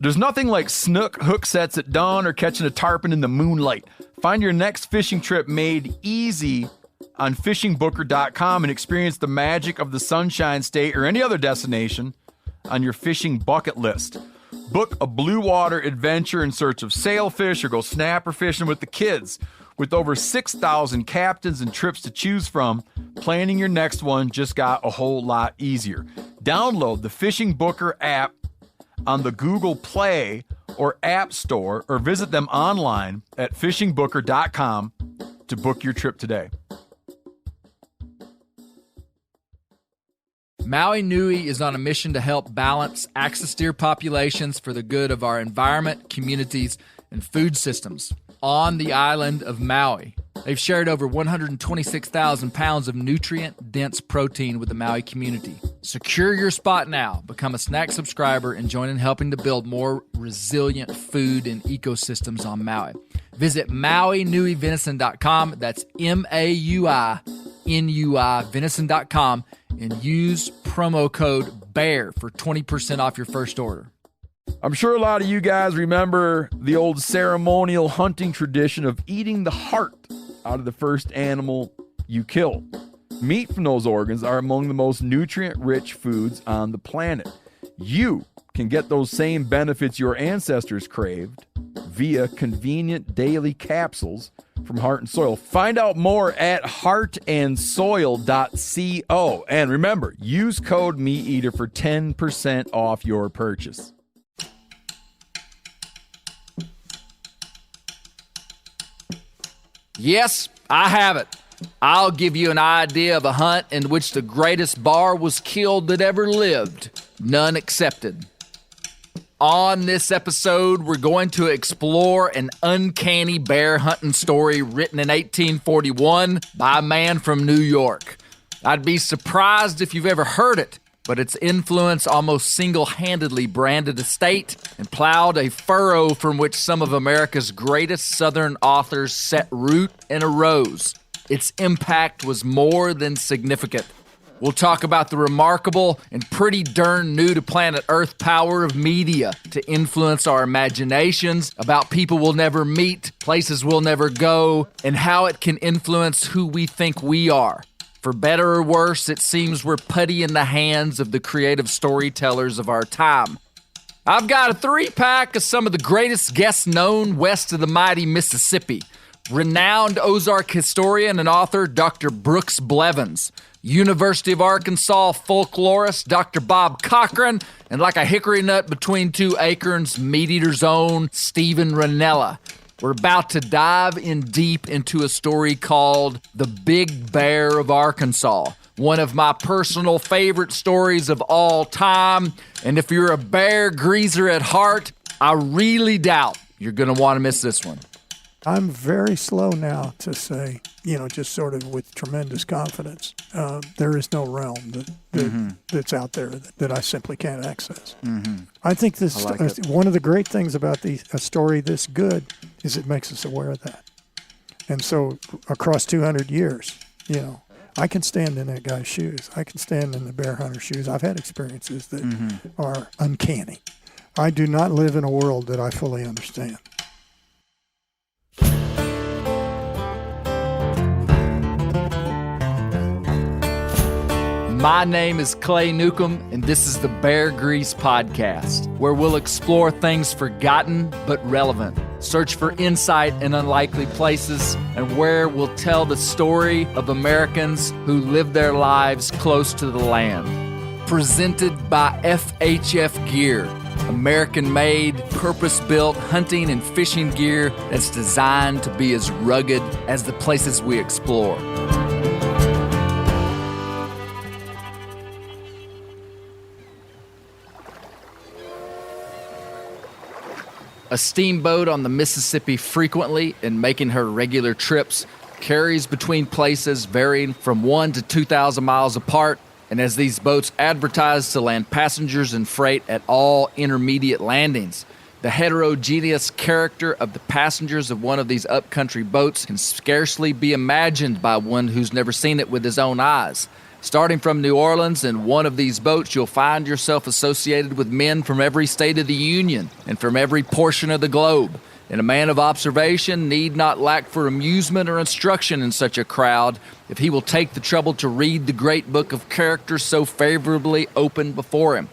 There's nothing like snook hook sets at dawn or catching a tarpon in the moonlight. Find your next fishing trip made easy on fishingbooker.com and experience the magic of the Sunshine State or any other destination on your fishing bucket list. Book a blue water adventure in search of sailfish or go snapper fishing with the kids. With over 6,000 captains and trips to choose from, planning your next one just got a whole lot easier. Download the Fishing Booker app on the Google Play or App Store or visit them online at fishingbooker.com to book your trip today. Maui Nui is on a mission to help balance axis deer populations for the good of our environment, communities, and food systems on the island of Maui. They've shared over 126,000 pounds of nutrient-dense protein with the Maui community. Secure your spot now. Become a snack subscriber and join in helping to build more resilient food and ecosystems on Maui. Visit MauiNuiVenison.com. That's MauiNui venison.com and use promo code BEAR for 20% off your first order. I'm sure a lot of you guys remember the old ceremonial hunting tradition of eating the heart out of the first animal you kill. Meat from those organs are among the most nutrient-rich foods on the planet. You can get those same benefits your ancestors craved via convenient daily capsules from Heart and Soil. Find out more at heartandsoil.co. And remember, use code MeatEater for 10% off your purchase. Yes, I have it. I'll give you an idea of a hunt in which the greatest bar was killed that ever lived. None accepted. On this episode, we're going to explore an uncanny bear hunting story written in 1841 by a man from New York. I'd be surprised if you've ever heard it, but its influence almost single-handedly branded a state and plowed a furrow from which some of America's greatest Southern authors set root and arose. Its impact was more than significant. We'll talk about the remarkable and pretty-durn-new-to-planet-earth power of media to influence our imaginations about people we'll never meet, places we'll never go, and how it can influence who we think we are. For better or worse, it seems we're putty in the hands of the creative storytellers of our time. I've got a 3-pack of some of the greatest guests known west of the mighty Mississippi. Renowned Ozark historian and author Dr. Brooks Blevins, University of Arkansas folklorist Dr. Bob Cochran, and like a hickory nut between two acorns, MeatEater's own Steven Rinella. We're about to dive in deep into a story called The Big Bear of Arkansas, one of my personal favorite stories of all time. And if you're a bear greaser at heart, I really doubt you're going to want to miss this one. I'm very slow now to say, just sort of with tremendous confidence, there is no realm that's out there that I simply can't access. Mm-hmm. I think one of the great things about a story this good is it makes us aware of that. And so across 200 years, I can stand in that guy's shoes. I can stand in the bear hunter's shoes. I've had experiences that are uncanny. I do not live in a world that I fully understand. My name is Clay Newcomb, and this is the Bear Grease Podcast, where we'll explore things forgotten but relevant, search for insight in unlikely places, and where we'll tell the story of Americans who live their lives close to the land. Presented by FHF Gear, American-made, purpose-built hunting and fishing gear that's designed to be as rugged as the places we explore. A steamboat on the Mississippi frequently and making her regular trips carries between places varying from 1 to 2,000 miles apart. And as these boats advertise to land passengers and freight at all intermediate landings, the heterogeneous character of the passengers of one of these upcountry boats can scarcely be imagined by one who's never seen it with his own eyes. Starting from New Orleans, in one of these boats, you'll find yourself associated with men from every state of the Union and from every portion of the globe. And a man of observation need not lack for amusement or instruction in such a crowd if he will take the trouble to read the great book of characters so favorably opened before him.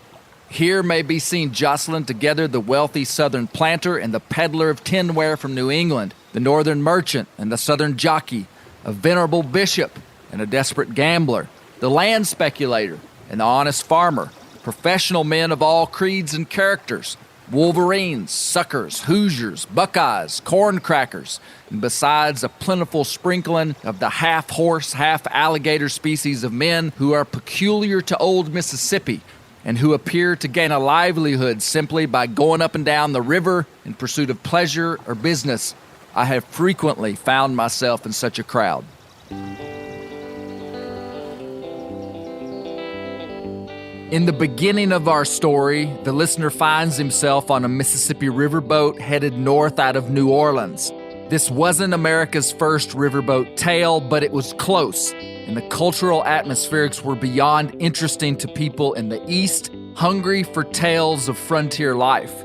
Here may be seen jostling together the wealthy southern planter and the peddler of tinware from New England, the northern merchant and the southern jockey, a venerable bishop and a desperate gambler, the land speculator and the honest farmer, professional men of all creeds and characters, Wolverines, suckers, Hoosiers, Buckeyes, corncrackers, and besides a plentiful sprinkling of the half-horse, half-alligator species of men who are peculiar to old Mississippi and who appear to gain a livelihood simply by going up and down the river in pursuit of pleasure or business. I have frequently found myself in such a crowd. In the beginning of our story, the listener finds himself on a Mississippi riverboat headed north out of New Orleans. This wasn't America's first riverboat tale, but it was close, and the cultural atmospherics were beyond interesting to people in the East, hungry for tales of frontier life.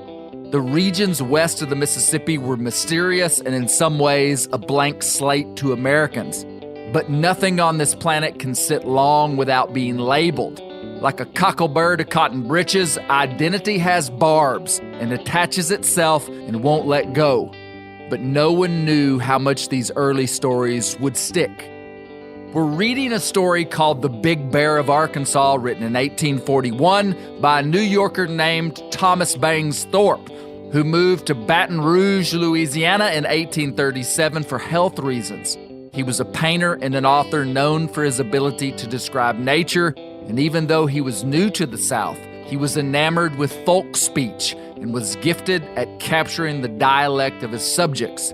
The regions west of the Mississippi were mysterious and in some ways a blank slate to Americans. But nothing on this planet can sit long without being labeled. Like a cocklebur to cotton breeches, identity has barbs and attaches itself and won't let go. But no one knew how much these early stories would stick. We're reading a story called The Big Bear of Arkansas, written in 1841 by a New Yorker named Thomas Bangs Thorpe, who moved to Baton Rouge, Louisiana in 1837 for health reasons. He was a painter and an author known for his ability to describe nature. And even though he was new to the South, he was enamored with folk speech and was gifted at capturing the dialect of his subjects.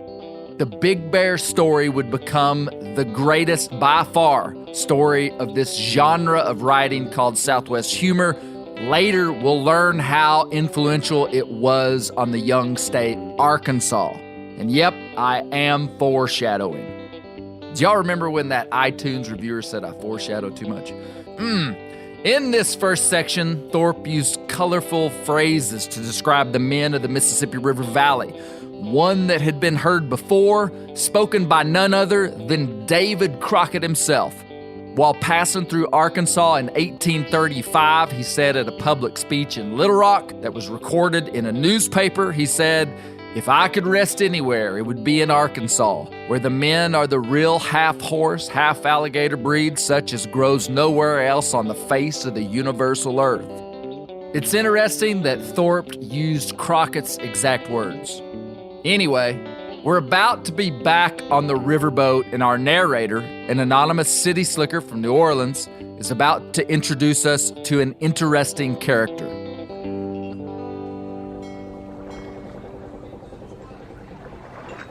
The Big Bear story would become the greatest by far story of this genre of writing called Southwest humor. Later, we'll learn how influential it was on the young state, Arkansas. And yep, I am foreshadowing. Do y'all remember when that iTunes reviewer said I foreshadowed too much? In this first section, Thorpe used colorful phrases to describe the men of the Mississippi River Valley. One that had been heard before, spoken by none other than David Crockett himself. While passing through Arkansas in 1835, he said at a public speech in Little Rock that was recorded in a newspaper, he said, "If I could rest anywhere, it would be in Arkansas, where the men are the real half-horse, half-alligator breed such as grows nowhere else on the face of the universal earth." It's interesting that Thorpe used Crockett's exact words. Anyway, we're about to be back on the riverboat, and our narrator, an anonymous city slicker from New Orleans, is about to introduce us to an interesting character.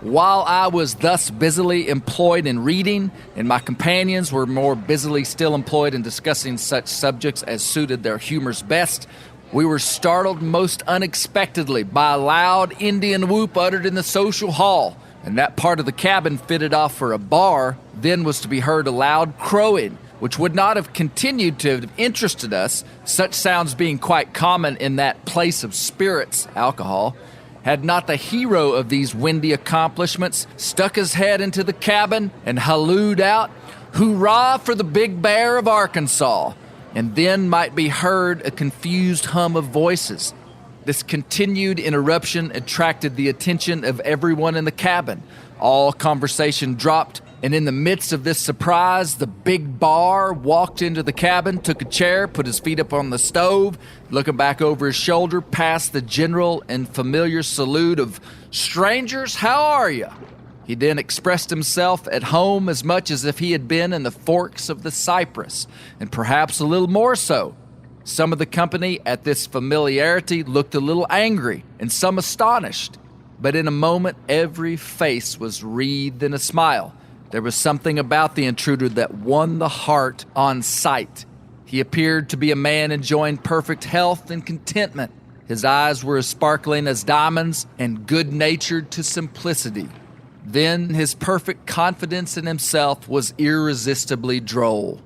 While I was thus busily employed in reading, and my companions were more busily still employed in discussing such subjects as suited their humors best, we were startled most unexpectedly by a loud Indian whoop uttered in the social hall, and that part of the cabin fitted off for a bar then was to be heard a loud crowing, which would not have continued to have interested us, such sounds being quite common in that place of spirits, alcohol, had not the hero of these windy accomplishments stuck his head into the cabin and hallooed out, "Hurrah for the Big Bear of Arkansas!" And then might be heard a confused hum of voices. This continued interruption attracted the attention of everyone in the cabin. All conversation dropped, and in the midst of this surprise, the big bar walked into the cabin, took a chair, put his feet up on the stove, looking back over his shoulder, past the general and familiar salute of, "Strangers, how are you?" He then expressed himself at home as much as if he had been in the forks of the cypress, and perhaps a little more so. Some of the company at this familiarity looked a little angry, and some astonished. But in a moment, every face was wreathed in a smile. There was something about the intruder that won the heart on sight. He appeared to be a man enjoying perfect health and contentment. His eyes were as sparkling as diamonds and good-natured to simplicity. Then his perfect confidence in himself was irresistibly droll.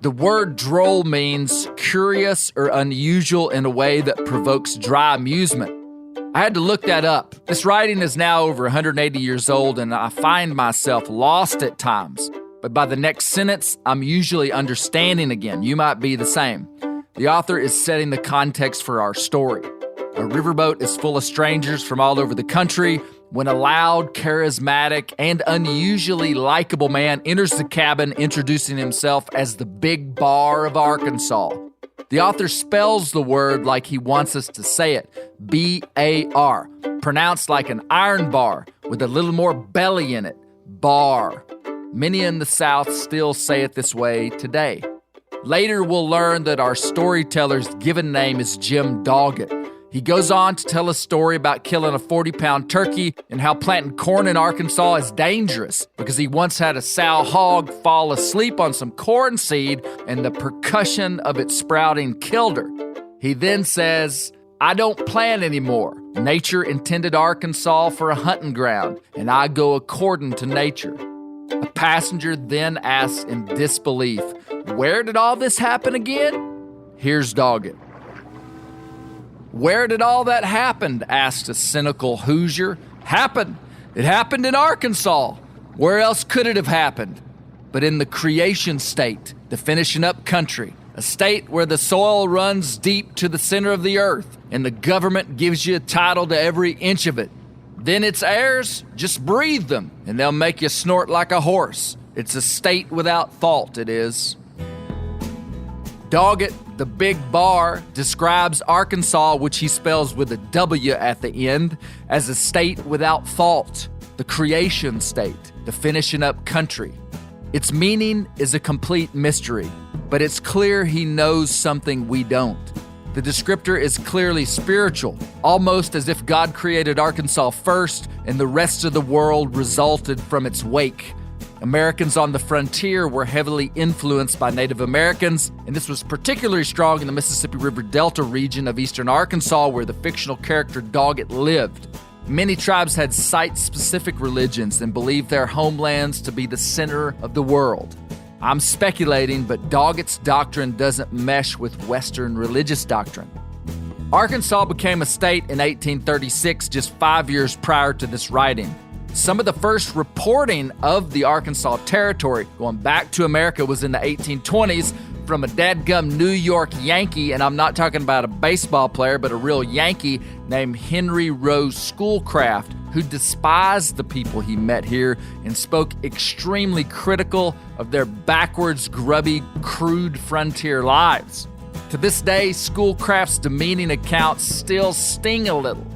The word droll means curious or unusual in a way that provokes dry amusement. I had to look that up. This writing is now over 180 years old, and I find myself lost at times. But by the next sentence, I'm usually understanding again. You might be the same. The author is setting the context for our story. A riverboat is full of strangers from all over the country when a loud, charismatic, and unusually likable man enters the cabin introducing himself as the Big Bar of Arkansas. The author spells the word like he wants us to say it, B-A-R, pronounced like an iron bar with a little more belly in it, bar. Many in the South still say it this way today. Later, we'll learn that our storyteller's given name is Jim Doggett. He goes on to tell a story about killing a 40-pound turkey and how planting corn in Arkansas is dangerous because he once had a sow hog fall asleep on some corn seed and the percussion of it sprouting killed her. He then says, "I don't plant anymore. Nature intended Arkansas for a hunting ground, and I go according to nature." A passenger then asks in disbelief, "Where did all this happen again?" Here's Doggett. "Where did all that happen?" asked a cynical Hoosier. "Happened. It happened in Arkansas. Where else could it have happened? But in the creation state, the finishing up country, a state where the soil runs deep to the center of the earth, and the government gives you a title to every inch of it. Then its heirs, just breathe them, and they'll make you snort like a horse. It's a state without fault, it is." Doggett, the Big Bar, describes Arkansas, which he spells with a W at the end, as a state without fault, the creation state, the finishing up country. Its meaning is a complete mystery, but it's clear he knows something we don't. The descriptor is clearly spiritual, almost as if God created Arkansas first and the rest of the world resulted from its wake. Americans on the frontier were heavily influenced by Native Americans, and this was particularly strong in the Mississippi River Delta region of eastern Arkansas, where the fictional character Doggett lived. Many tribes had site-specific religions and believed their homelands to be the center of the world. I'm speculating, but Doggett's doctrine doesn't mesh with Western religious doctrine. Arkansas became a state in 1836, just 5 years prior to this writing. Some of the first reporting of the Arkansas Territory going back to America was in the 1820s from a dadgum New York Yankee, and I'm not talking about a baseball player, but a real Yankee named Henry Rose Schoolcraft, who despised the people he met here and spoke extremely critical of their backwards, grubby, crude frontier lives. To this day, Schoolcraft's demeaning accounts still sting a little.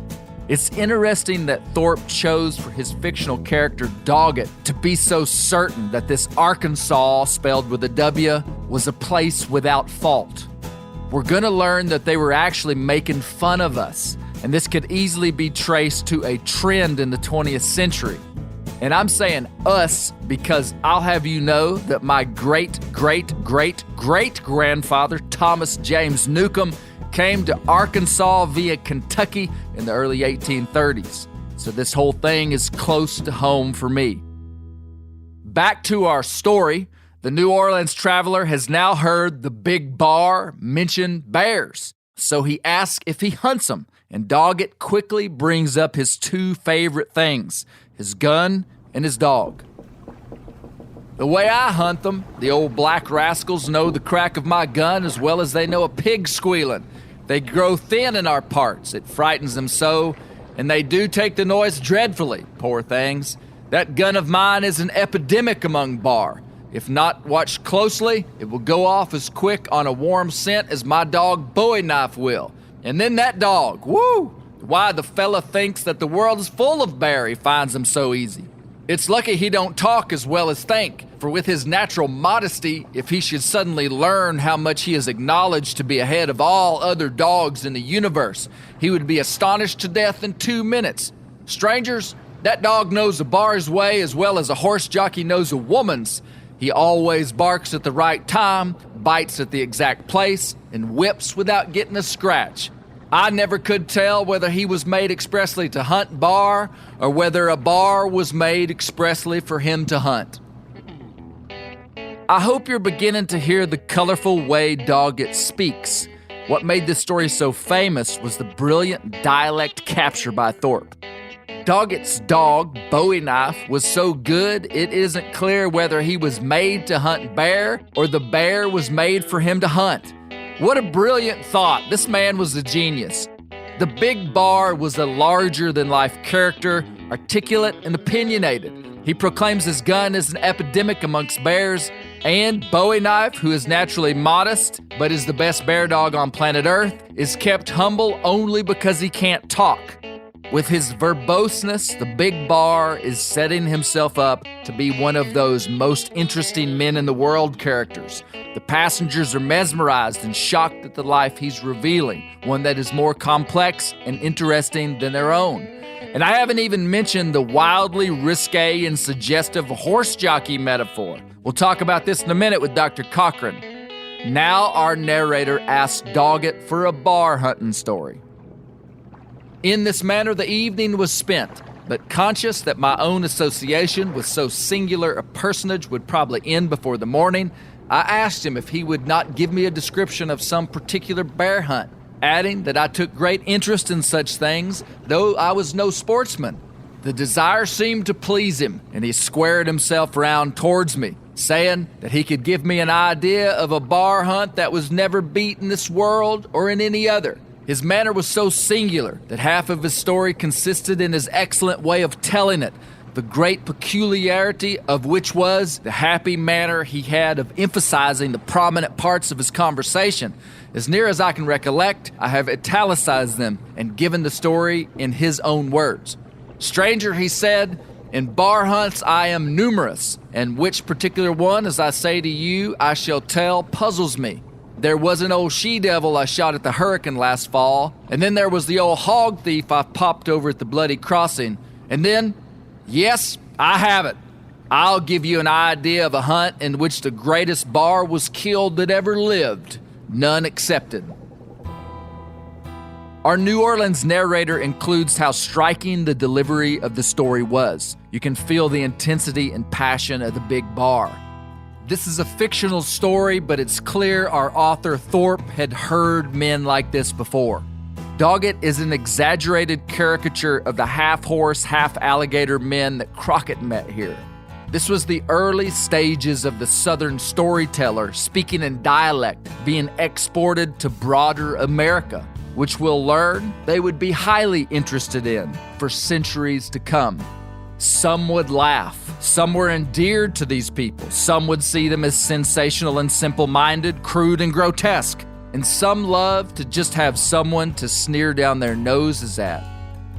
It's interesting that Thorpe chose for his fictional character Doggett to be so certain that this Arkansas, spelled with a W, was a place without fault. We're going to learn that they were actually making fun of us, and this could easily be traced to a trend in the 20th century. And I'm saying us because I'll have you know that my great-great-great-great-grandfather, Thomas James Newcomb, came to Arkansas via Kentucky in the early 1830s. So this whole thing is close to home for me. Back to our story. The New Orleans traveler has now heard the Big Bar mention bears. So he asks if he hunts them, and Doggett quickly brings up his two favorite things, his gun and his dog. "The way I hunt them, the old black rascals know the crack of my gun as well as they know a pig squealing. They grow thin in our parts. It frightens them so, and they do take the noise dreadfully, poor things. That gun of mine is an epidemic among bar. If not watched closely, it will go off as quick on a warm scent as my dog Bowie knife will. And then that dog, woo! Why, the fella thinks that the world is full of bear, he finds them so easy. It's lucky he don't talk as well as think, for with his natural modesty, if he should suddenly learn how much he is acknowledged to be ahead of all other dogs in the universe, he would be astonished to death in 2 minutes. Strangers, that dog knows a bar's way as well as a horse jockey knows a woman's. He always barks at the right time, bites at the exact place, and whips without getting a scratch. I never could tell whether he was made expressly to hunt bar or whether a bar was made expressly for him to hunt." I hope you're beginning to hear the colorful way Doggett speaks. What made this story so famous was the brilliant dialect capture by Thorpe. Doggett's dog, Bowie Knife, was so good it isn't clear whether he was made to hunt bear or the bear was made for him to hunt. What a brilliant thought. This man was a genius. The big bar was a larger-than-life character, articulate and opinionated. He proclaims his gun as an epidemic amongst bears, and Bowie Knife, who is naturally modest but is the best bear dog on planet Earth, is kept humble only because he can't talk. With his verboseness, the big bar is setting himself up to be one of those most interesting men in the world characters. The passengers are mesmerized and shocked at the life he's revealing, one that is more complex and interesting than their own. And I haven't even mentioned the wildly risque and suggestive horse jockey metaphor. We'll talk about this in a minute with Dr. Cochran. Now our narrator asks Doggett for a bar hunting story. In this manner the evening was spent, but conscious that my own association with so singular a personage would probably end before the morning, I asked him if he would not give me a description of some particular bear hunt, adding that I took great interest in such things, though I was no sportsman. The desire seemed to please him, and he squared himself round towards me, saying that he could give me an idea of a bar hunt that was never beat in this world or in any other. His manner was so singular that half of his story consisted in his excellent way of telling it, the great peculiarity of which was the happy manner he had of emphasizing the prominent parts of his conversation. As near as I can recollect, I have italicized them and given the story in his own words. "Stranger," he said, "in bar hunts I am numerous, and which particular one, as I say to you, I shall tell, puzzles me. There was an old she-devil I shot at the Hurricane last fall, and then there was the old hog thief I popped over at the Bloody Crossing, and then, yes, I have it. I'll give you an idea of a hunt in which the greatest bar was killed that ever lived, none accepted." Our New Orleans narrator includes how striking the delivery of the story was. You can feel the intensity and passion of the big bar. This is a fictional story, but it's clear our author Thorpe had heard men like this before. Doggett is an exaggerated caricature of the half-horse, half-alligator men that Crockett met here. This was the early stages of the Southern storyteller speaking in dialect being exported to broader America, which we'll learn they would be highly interested in for centuries to come. Some would laugh. Some were endeared to these people. Some would see them as sensational and simple-minded, crude and grotesque. And some loved to just have someone to sneer down their noses at.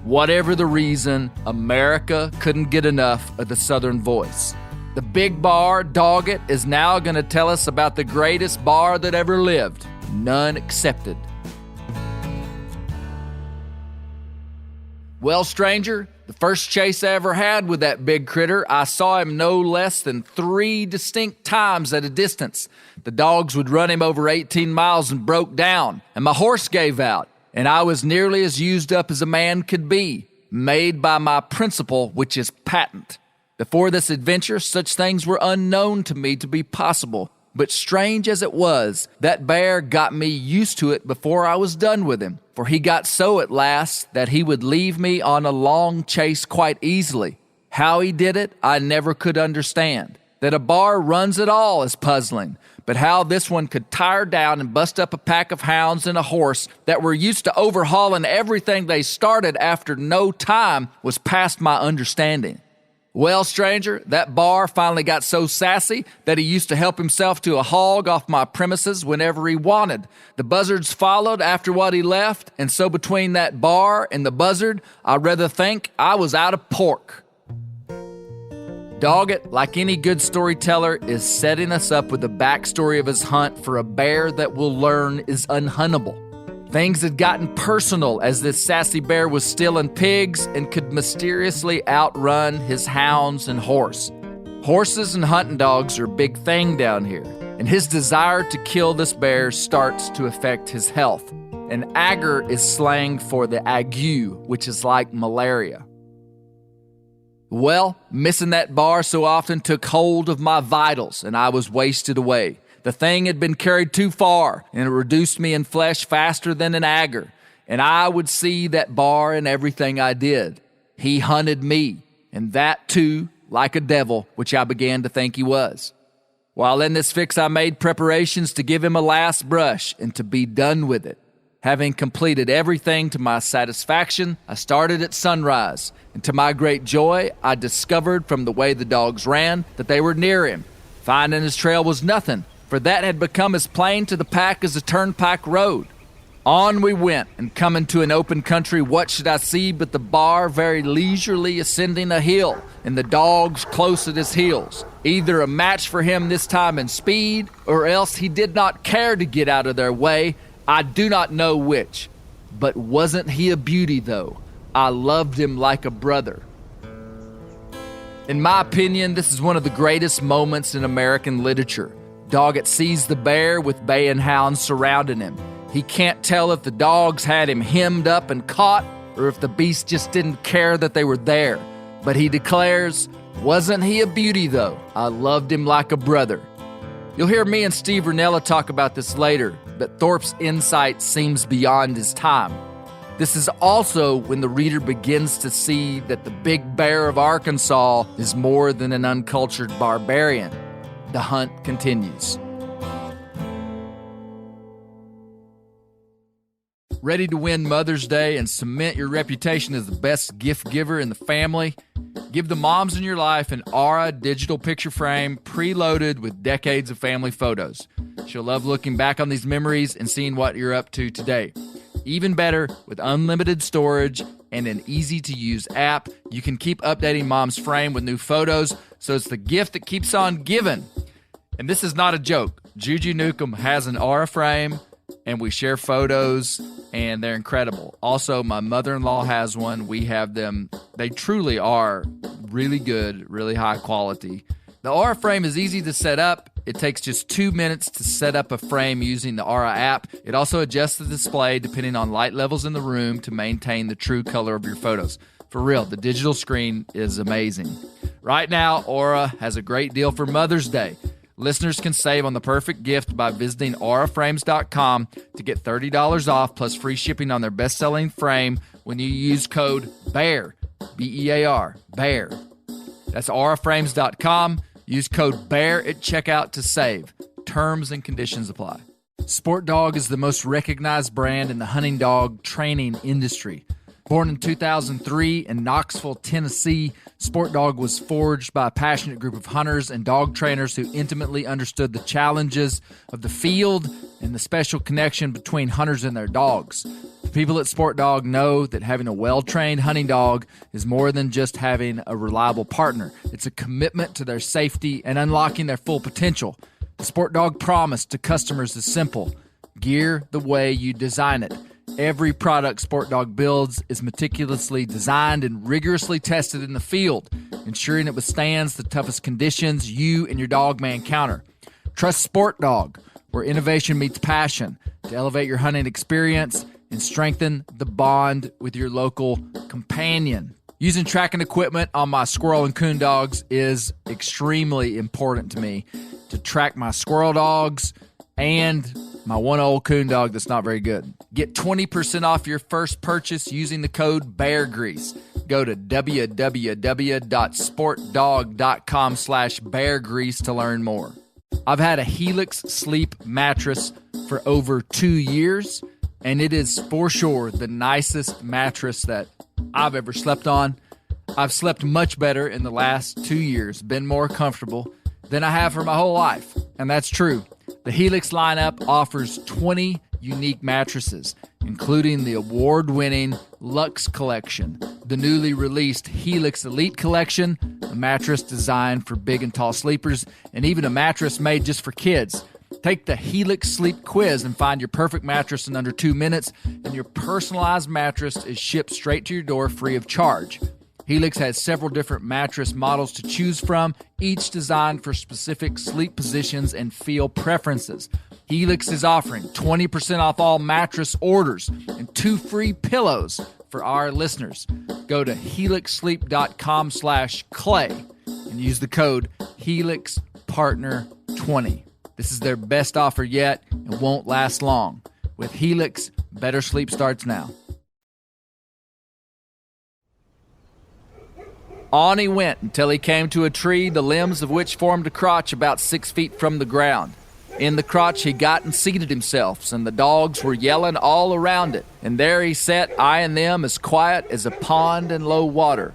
Whatever the reason, America couldn't get enough of the Southern voice. The big bar, Doggett, is now going to tell us about the greatest bar that ever lived, none accepted. Well, stranger, the first chase I ever had with that big critter, I saw him no less than 3 distinct times at a distance. The dogs would run him over 18 miles and broke down, and my horse gave out, and I was nearly as used up as a man could be, made by my principle, which is patent. Before this adventure, such things were unknown to me to be possible, but strange as it was, that bear got me used to it before I was done with him, for he got so at last that he would leave me on a long chase quite easily. How he did it, I never could understand. That a bar runs at all is puzzling, but how this one could tire down and bust up a pack of hounds and a horse that were used to overhauling everything they started after no time was past my understanding. Well, stranger, that bar finally got so sassy that he used to help himself to a hog off my premises whenever he wanted. The buzzards followed after what he left, and so between that bar and the buzzard, I rather think I was out of pork. Doggett, like any good storyteller, is setting us up with the backstory of his hunt for a bear that we'll learn is unhuntable. Things had gotten personal as this sassy bear was stealing pigs and could mysteriously outrun his hounds and horse. Horses and hunting dogs are a big thing down here, and his desire to kill this bear starts to affect his health. And agar is slang for the ague, which is like malaria. Well, missing that bar so often took hold of my vitals, and I was wasted away. The thing had been carried too far, and it reduced me in flesh faster than an agger, and I would see that bar in everything I did. He hunted me, and that too, like a devil, which I began to think he was. While in this fix, I made preparations to give him a last brush and to be done with it. Having completed everything to my satisfaction, I started at sunrise, and to my great joy, I discovered from the way the dogs ran that they were near him. Finding his trail was nothing, for that had become as plain to the pack as a turnpike road. On we went, and coming to an open country, what should I see but the bar very leisurely ascending a hill, and the dogs close at his heels. Either a match for him this time in speed, or else he did not care to get out of their way. I do not know which. But wasn't he a beauty, though? I loved him like a brother. In my opinion, this is one of the greatest moments in American literature. Doggett sees the bear with bay and hounds surrounding him. He can't tell if the dogs had him hemmed up and caught, or if the beast just didn't care that they were there. But he declares, wasn't he a beauty, though? I loved him like a brother. You'll hear me and Steve Rinella talk about this later, but Thorpe's insight seems beyond his time. This is also when the reader begins to see that the big bear of Arkansas is more than an uncultured barbarian. The hunt continues. Ready to win Mother's Day and cement your reputation as the best gift giver in the family? Give the moms in your life an Aura digital picture frame preloaded with decades of family photos. She'll love looking back on these memories and seeing what you're up to today. Even better, with unlimited storage and an easy-to-use app, you can keep updating mom's frame with new photos, so it's the gift that keeps on giving. And this is not a joke. Juju Newcomb has an Aura frame, and we share photos, and they're incredible. Also, my mother-in-law has one. We have them. They truly are really good, really high quality. The Aura frame is easy to set up. It takes just 2 minutes to set up a frame using the Aura app. It also adjusts the display depending on light levels in the room to maintain the true color of your photos. For real, the digital screen is amazing. Right now, Aura has a great deal for Mother's Day. Listeners can save on the perfect gift by visiting auraframes.com to get $30 off plus free shipping on their best-selling frame when you use code BEAR, B-E-A-R, BEAR. That's auraframes.com. Use code BEAR at checkout to save. Terms and conditions apply. Sport Dog is the most recognized brand in the hunting dog training industry. Born in 2003 in Knoxville, Tennessee, Sport Dog was forged by a passionate group of hunters and dog trainers who intimately understood the challenges of the field and the special connection between hunters and their dogs. The people at Sport Dog know that having a well-trained hunting dog is more than just having a reliable partner. It's a commitment to their safety and unlocking their full potential. The Sport Dog promise to customers is simple: gear the way you design it. Every product Sport Dog builds is meticulously designed and rigorously tested in the field, ensuring it withstands the toughest conditions you and your dog may encounter. Trust Sport Dog, where innovation meets passion, to elevate your hunting experience and strengthen the bond with your local companion. Using tracking equipment on my squirrel and coon dogs is extremely important to me to track my squirrel dogs and my one old coon dog that's not very good. Get 20% off your first purchase using the code BEARGREASE. Go to www.sportdog.com/beargrease to learn more. I've had a Helix Sleep mattress for over 2 years, and it is for sure the nicest mattress that I've ever slept on. I've slept much better in the last 2 years, been more comfortable than I have for my whole life, and that's true. The Helix lineup offers 20 unique mattresses, including the award-winning Luxe Collection, the newly released Helix Elite Collection, a mattress designed for big and tall sleepers, and even a mattress made just for kids. Take the Helix Sleep Quiz and find your perfect mattress in under 2 minutes, and your personalized mattress is shipped straight to your door free of charge. Helix has several different mattress models to choose from, each designed for specific sleep positions and feel preferences. Helix is offering 20% off all mattress orders and 2 free pillows for our listeners. Go to helixsleep.com/clay and use the code HelixPartner20. This is their best offer yet and won't last long. With Helix, better sleep starts now. On he went until he came to a tree, the limbs of which formed a crotch about 6 feet from the ground. In the crotch he got and seated himself, and the dogs were yelling all around it. And there he sat, eyeing them as quiet as a pond in low water.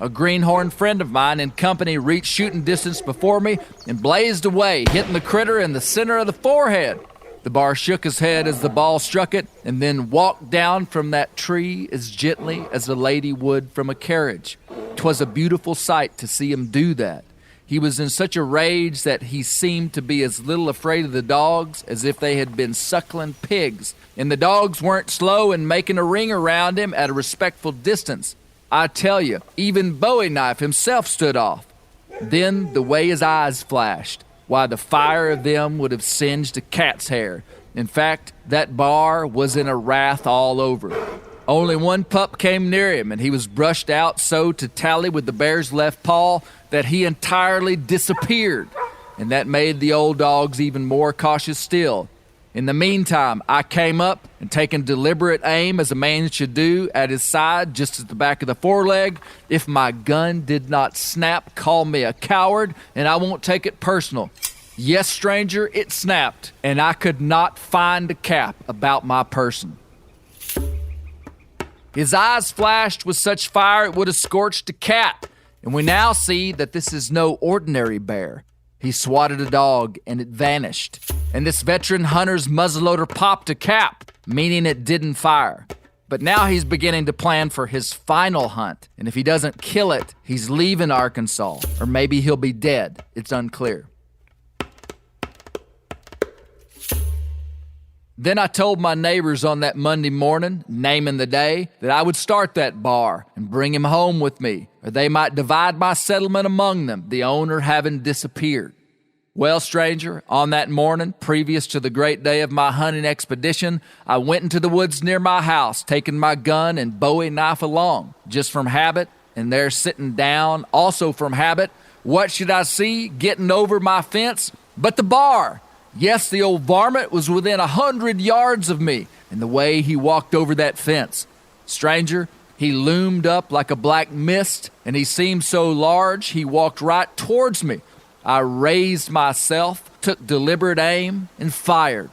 A greenhorn friend of mine in company reached shooting distance before me and blazed away, hitting the critter in the center of the forehead. The bar shook his head as the ball struck it and then walked down from that tree as gently as a lady would from a carriage. 'Twas a beautiful sight to see him do that. He was in such a rage that he seemed to be as little afraid of the dogs as if they had been suckling pigs, and the dogs weren't slow in making a ring around him at a respectful distance. I tell you, even Bowie Knife himself stood off. Then the way his eyes flashed, why the fire of them would have singed a cat's hair. In fact, that bar was in a wrath all over. Only one pup came near him, and he was brushed out so to tally with the bear's left paw that he entirely disappeared, and that made the old dogs even more cautious still. In the meantime, I came up and, taking deliberate aim as a man should do, at his side, just at the back of the foreleg. If my gun did not snap, call me a coward, and I won't take it personal. Yes, stranger, it snapped, and I could not find a cap about my person. His eyes flashed with such fire it would have scorched a cat, and we now see that this is no ordinary bear. He swatted a dog, and it vanished. And this veteran hunter's muzzleloader popped a cap, meaning it didn't fire. But now he's beginning to plan for his final hunt, and if he doesn't kill it, he's leaving Arkansas, or maybe he'll be dead. It's unclear. Then I told my neighbors on that Monday morning, naming the day, that I would start that bar and bring him home with me, or they might divide my settlement among them, the owner having disappeared. Well, stranger, on that morning, previous to the great day of my hunting expedition, I went into the woods near my house, taking my gun and Bowie knife along, just from habit, and there sitting down, also from habit, what should I see getting over my fence but the bar? Yes, the old varmint was within 100 yards of me, and the way he walked over that fence. Stranger, he loomed up like a black mist, and he seemed so large he walked right towards me. I raised myself, took deliberate aim, and fired.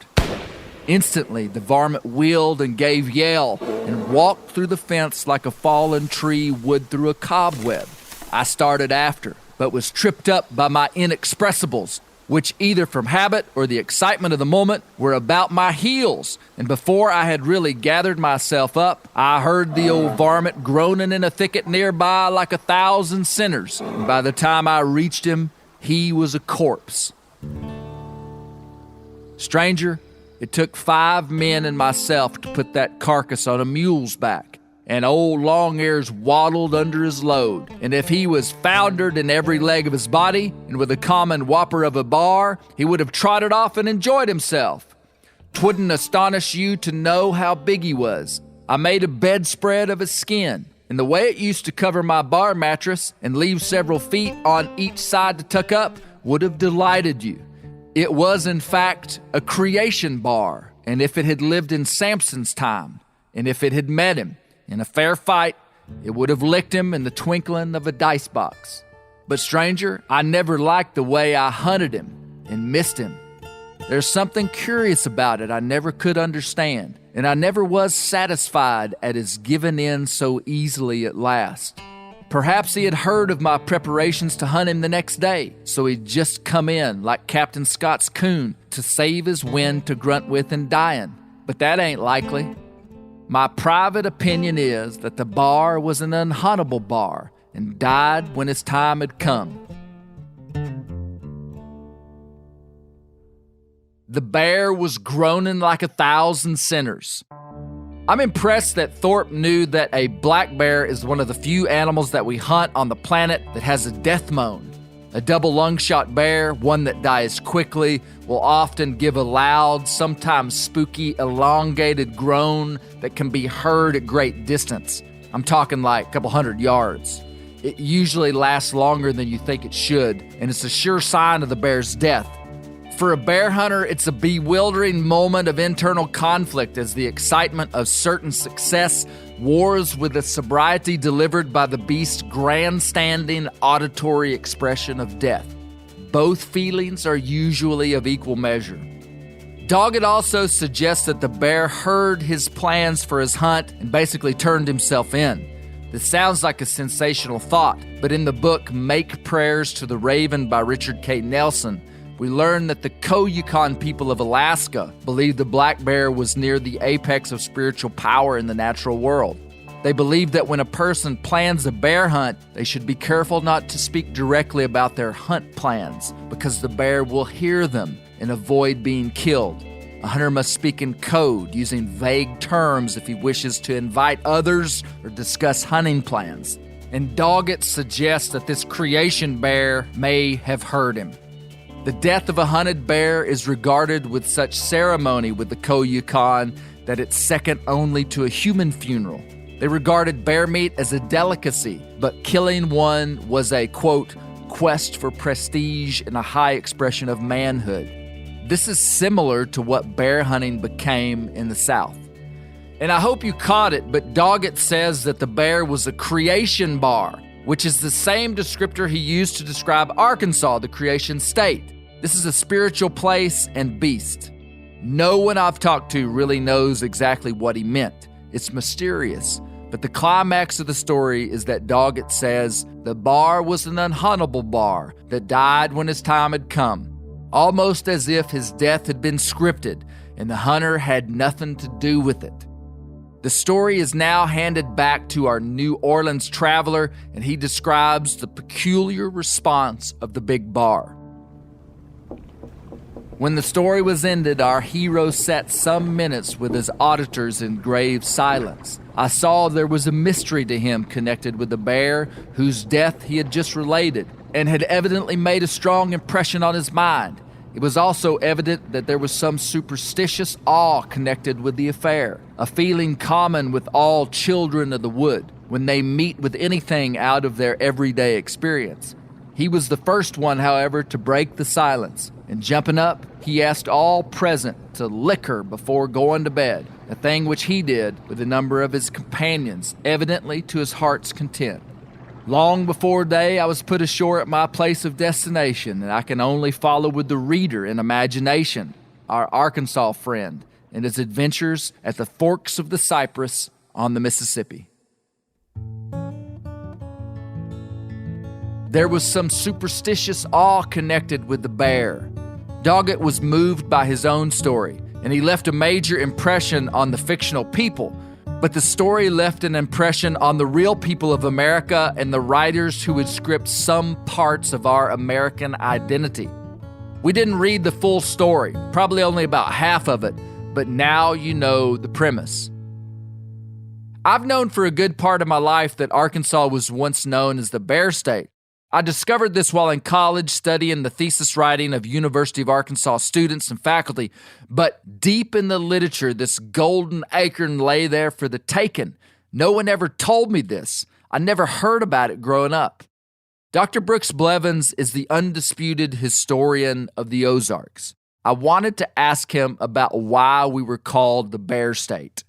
Instantly, the varmint wheeled and gave yell, and walked through the fence like a fallen tree would through a cobweb. I started after, but was tripped up by my inexpressibles, which either from habit or the excitement of the moment were about my heels. And before I had really gathered myself up, I heard the old varmint groaning in a thicket nearby like 1,000 sinners. And by the time I reached him, he was a corpse. Stranger, it took 5 men and myself to put that carcass on a mule's back. And old Long Ears waddled under his load. And if he was foundered in every leg of his body, and with a common whopper of a bar, he would have trotted off and enjoyed himself. 'Twouldn't astonish you to know how big he was. I made a bedspread of his skin, and the way it used to cover my bar mattress and leave several feet on each side to tuck up would have delighted you. It was, in fact, a creation bar, and if it had lived in Samson's time, and if it had met him in a fair fight, it would have licked him in the twinkling of a dice box. But stranger, I never liked the way I hunted him and missed him. There's something curious about it I never could understand, and I never was satisfied at his giving in so easily at last. Perhaps he had heard of my preparations to hunt him the next day, so he'd just come in like Captain Scott's coon to save his wind to grunt with and dying. But that ain't likely. My private opinion is that the bar was an unhuntable bar and died when its time had come. The bear was groaning like 1,000 sinners. I'm impressed that Thorpe knew that a black bear is one of the few animals that we hunt on the planet that has a death moan. A double lung-shot bear, one that dies quickly, will often give a loud, sometimes spooky, elongated groan that can be heard at great distance. I'm talking like a couple hundred yards. It usually lasts longer than you think it should, and it's a sure sign of the bear's death. For a bear hunter, it's a bewildering moment of internal conflict as the excitement of certain success wars with the sobriety delivered by the beast's grandstanding auditory expression of death. Both feelings are usually of equal measure. Doggett also suggests that the bear heard his plans for his hunt and basically turned himself in. This sounds like a sensational thought, but in the book Make Prayers to the Raven by Richard K. Nelson, we learn that the Koyukon people of Alaska believed the black bear was near the apex of spiritual power in the natural world. They believed that when a person plans a bear hunt, they should be careful not to speak directly about their hunt plans because the bear will hear them and avoid being killed. A hunter must speak in code, using vague terms if he wishes to invite others or discuss hunting plans. And Doggett suggests that this creation bear may have heard him. The death of a hunted bear is regarded with such ceremony with the Koyukon that it's second only to a human funeral. They regarded bear meat as a delicacy, but killing one was a, quote, quest for prestige and a high expression of manhood. This is similar to what bear hunting became in the South. And I hope you caught it, but Doggett says that the bear was a creation bar, which is the same descriptor he used to describe Arkansas, the creation state. This is a spiritual place and beast. No one I've talked to really knows exactly what he meant. It's mysterious. But the climax of the story is that Doggett says the bar was an unhuntable bar that died when his time had come, almost as if his death had been scripted and the hunter had nothing to do with it. The story is now handed back to our New Orleans traveler, and he describes the peculiar response of the big bar. When the story was ended, our hero sat some minutes with his auditors in grave silence. I saw there was a mystery to him connected with the bear whose death he had just related and had evidently made a strong impression on his mind. It was also evident that there was some superstitious awe connected with the affair, a feeling common with all children of the wood when they meet with anything out of their everyday experience. He was the first one, however, to break the silence, and jumping up, he asked all present to liquor before going to bed, a thing which he did with a number of his companions, evidently to his heart's content. Long before day, I was put ashore at my place of destination, and I can only follow with the reader in imagination our Arkansas friend and his adventures at the forks of the Cypress on the Mississippi. There was some superstitious awe connected with the bear. Doggett was moved by his own story, and he left a major impression on the fictional people. But the story left an impression on the real people of America and the writers who would script some parts of our American identity. We didn't read the full story, probably only about half of it, but now you know the premise. I've known for a good part of my life that Arkansas was once known as the Bear State. I discovered this while in college studying the thesis writing of University of Arkansas students and faculty, but deep in the literature, this golden acorn lay there for the taking. No one ever told me this. I never heard about it growing up. Dr. Brooks Blevins is the undisputed historian of the Ozarks. I wanted to ask him about why we were called the Bear State.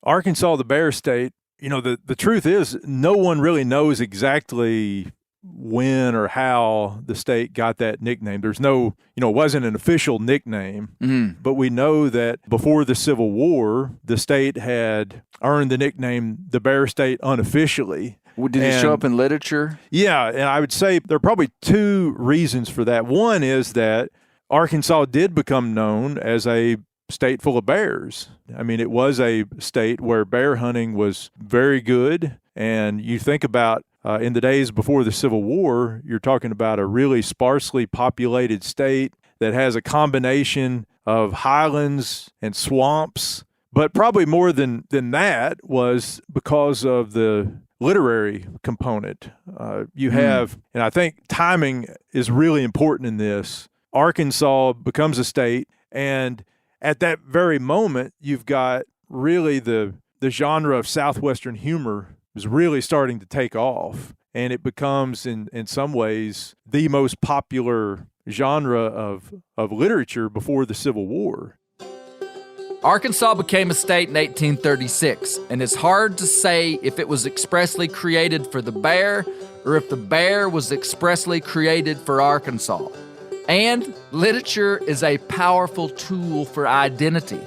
Arkansas, the Bear State, the truth is no one really knows exactly when or how the state got that nickname. There's no, it wasn't an official nickname, but we know that before the Civil War, the state had earned the nickname the Bear State unofficially. Did it show up in literature? Yeah, and I would say there are probably two reasons for that. One is that Arkansas did become known as a state full of bears. I mean, it was a state where bear hunting was very good, and you think about in the days before the Civil War, you're talking about a really sparsely populated state that has a combination of highlands and swamps. But probably more than that was because of the literary component. You have, and I think timing is really important in this. Arkansas becomes a state, and at that very moment, you've got really the genre of Southwestern humor is really starting to take off, and it becomes, in some ways, the most popular genre of literature before the Civil War. Arkansas became a state in 1836, and it's hard to say if it was expressly created for the bear or if the bear was expressly created for Arkansas. And literature is a powerful tool for identity.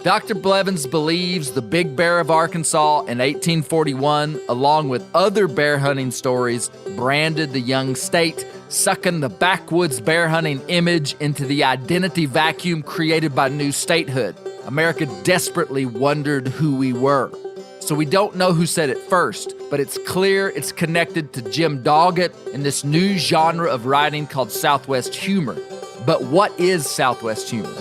Dr. Blevins believes the Big Bear of Arkansas in 1841, along with other bear hunting stories, branded the young state, sucking the backwoods bear hunting image into the identity vacuum created by new statehood. America desperately wondered who we were. So we don't know who said it first, but it's clear it's connected to Jim Doggett and this new genre of writing called Southwest humor. But what is Southwest humor?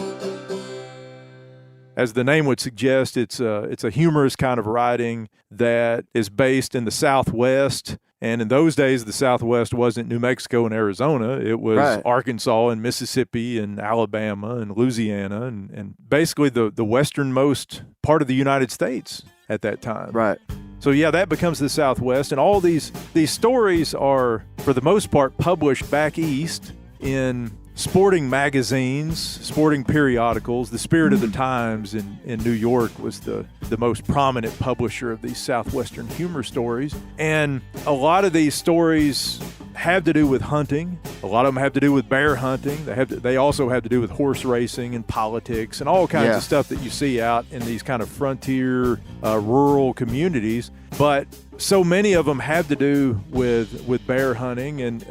As the name would suggest, it's a humorous kind of writing that is based in the Southwest. And in those days, the Southwest wasn't New Mexico and Arizona. It was Arkansas and Mississippi and Alabama and Louisiana and basically the westernmost part of the United States at that time. Right. So, yeah, that becomes the Southwest. And all these stories are, for the most part, published back east in sporting magazines, sporting periodicals. The Spirit of the Times in New York was the most prominent publisher of these Southwestern humor stories. And a lot of these stories have to do with hunting. A lot of them have to do with bear hunting. They also have to do with horse racing and politics and all kinds of stuff that you see out in these kind of frontier, rural communities. But so many of them have to do with bear hunting, and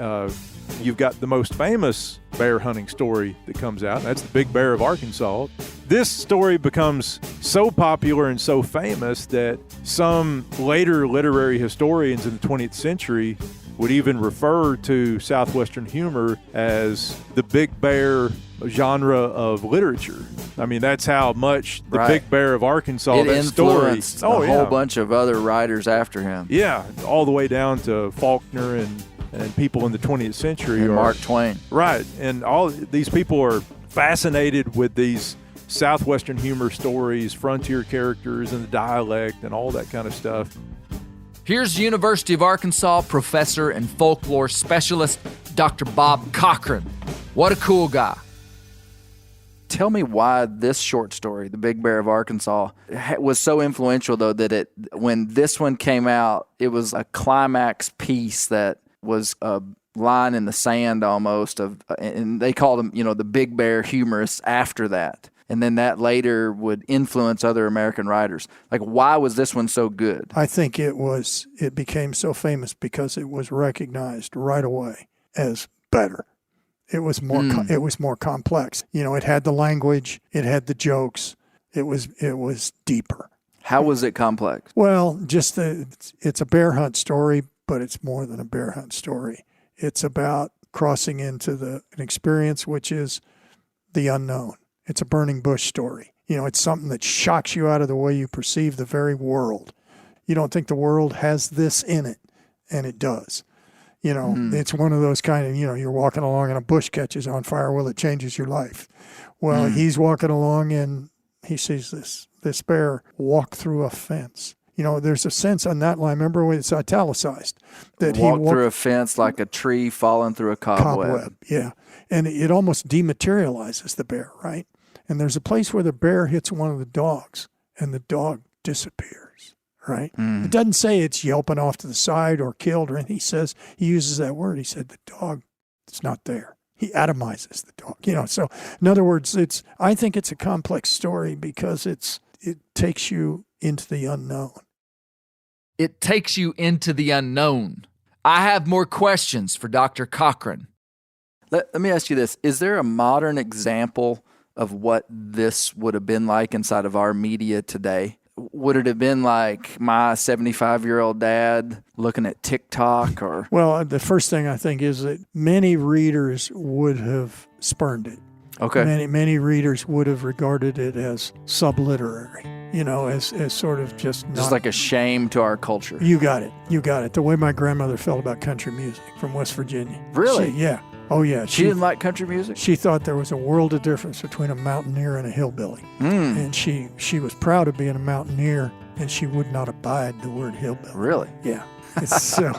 you've got the most famous bear hunting story that comes out. That's the Big Bear of Arkansas. This story becomes so popular and so famous that some later literary historians in the 20th century would even refer to Southwestern humor as the Big Bear genre of literature. I mean, that's how much the Big Bear of Arkansas, it that story, influenced a whole bunch of other writers after him. Yeah, all the way down to Faulkner and people in the 20th century. And Mark Twain. Right. And all these people are fascinated with these Southwestern humor stories, frontier characters, and the dialect and all that kind of stuff. Here's University of Arkansas professor and folklore specialist, Dr. Bob Cochran. What a cool guy. Tell me why this short story, The Big Bear of Arkansas, was so influential, though, that when this one came out, it was a climax piece that was a line in the sand almost and they called him, the Big Bear humorist after that. And then that later would influence other American writers. Like, why was this one so good? I think it became so famous because it was recognized right away as better. It was more complex. It had the language, it had the jokes, it was deeper. How was it complex? Well, it's a bear hunt story, but it's more than a bear hunt story. It's about crossing into an experience which is the unknown. It's a burning bush story. It's something that shocks you out of the way you perceive the very world. You don't think the world has this in it, and it does. It's one of those kind of, you're walking along and a bush catches on fire. Well, it changes your life. Well, he's walking along and he sees this bear walk through a fence. There's a sense on that line. Remember when it's italicized? That he walked through a fence like a tree falling through a cobweb. Yeah. And it almost dematerializes the bear, right? And there's a place where the bear hits one of the dogs and the dog disappears, right? It doesn't say it's yelping off to the side or killed or anything. He uses that word. He said the dog, it's not there. He atomizes the dog, So in other words, I think it's a complex story because it takes you into the unknown. It takes you into the unknown. I have more questions for Dr. Cochran. Let me ask you this. Is there a modern example of what this would have been like inside of our media today? Would it have been like my 75-year-old dad looking at TikTok or? Well, the first thing I think is that many readers would have spurned it. Okay. Many readers would have regarded it as subliterary. as sort of just like a shame to our culture. You got it. The way my grandmother felt about country music from West Virginia. Really? Yeah. Oh, yeah. She didn't like country music? She thought there was a world of difference between a mountaineer and a hillbilly. And she was proud of being a mountaineer, and she would not abide the word hillbilly. Really? Yeah. So,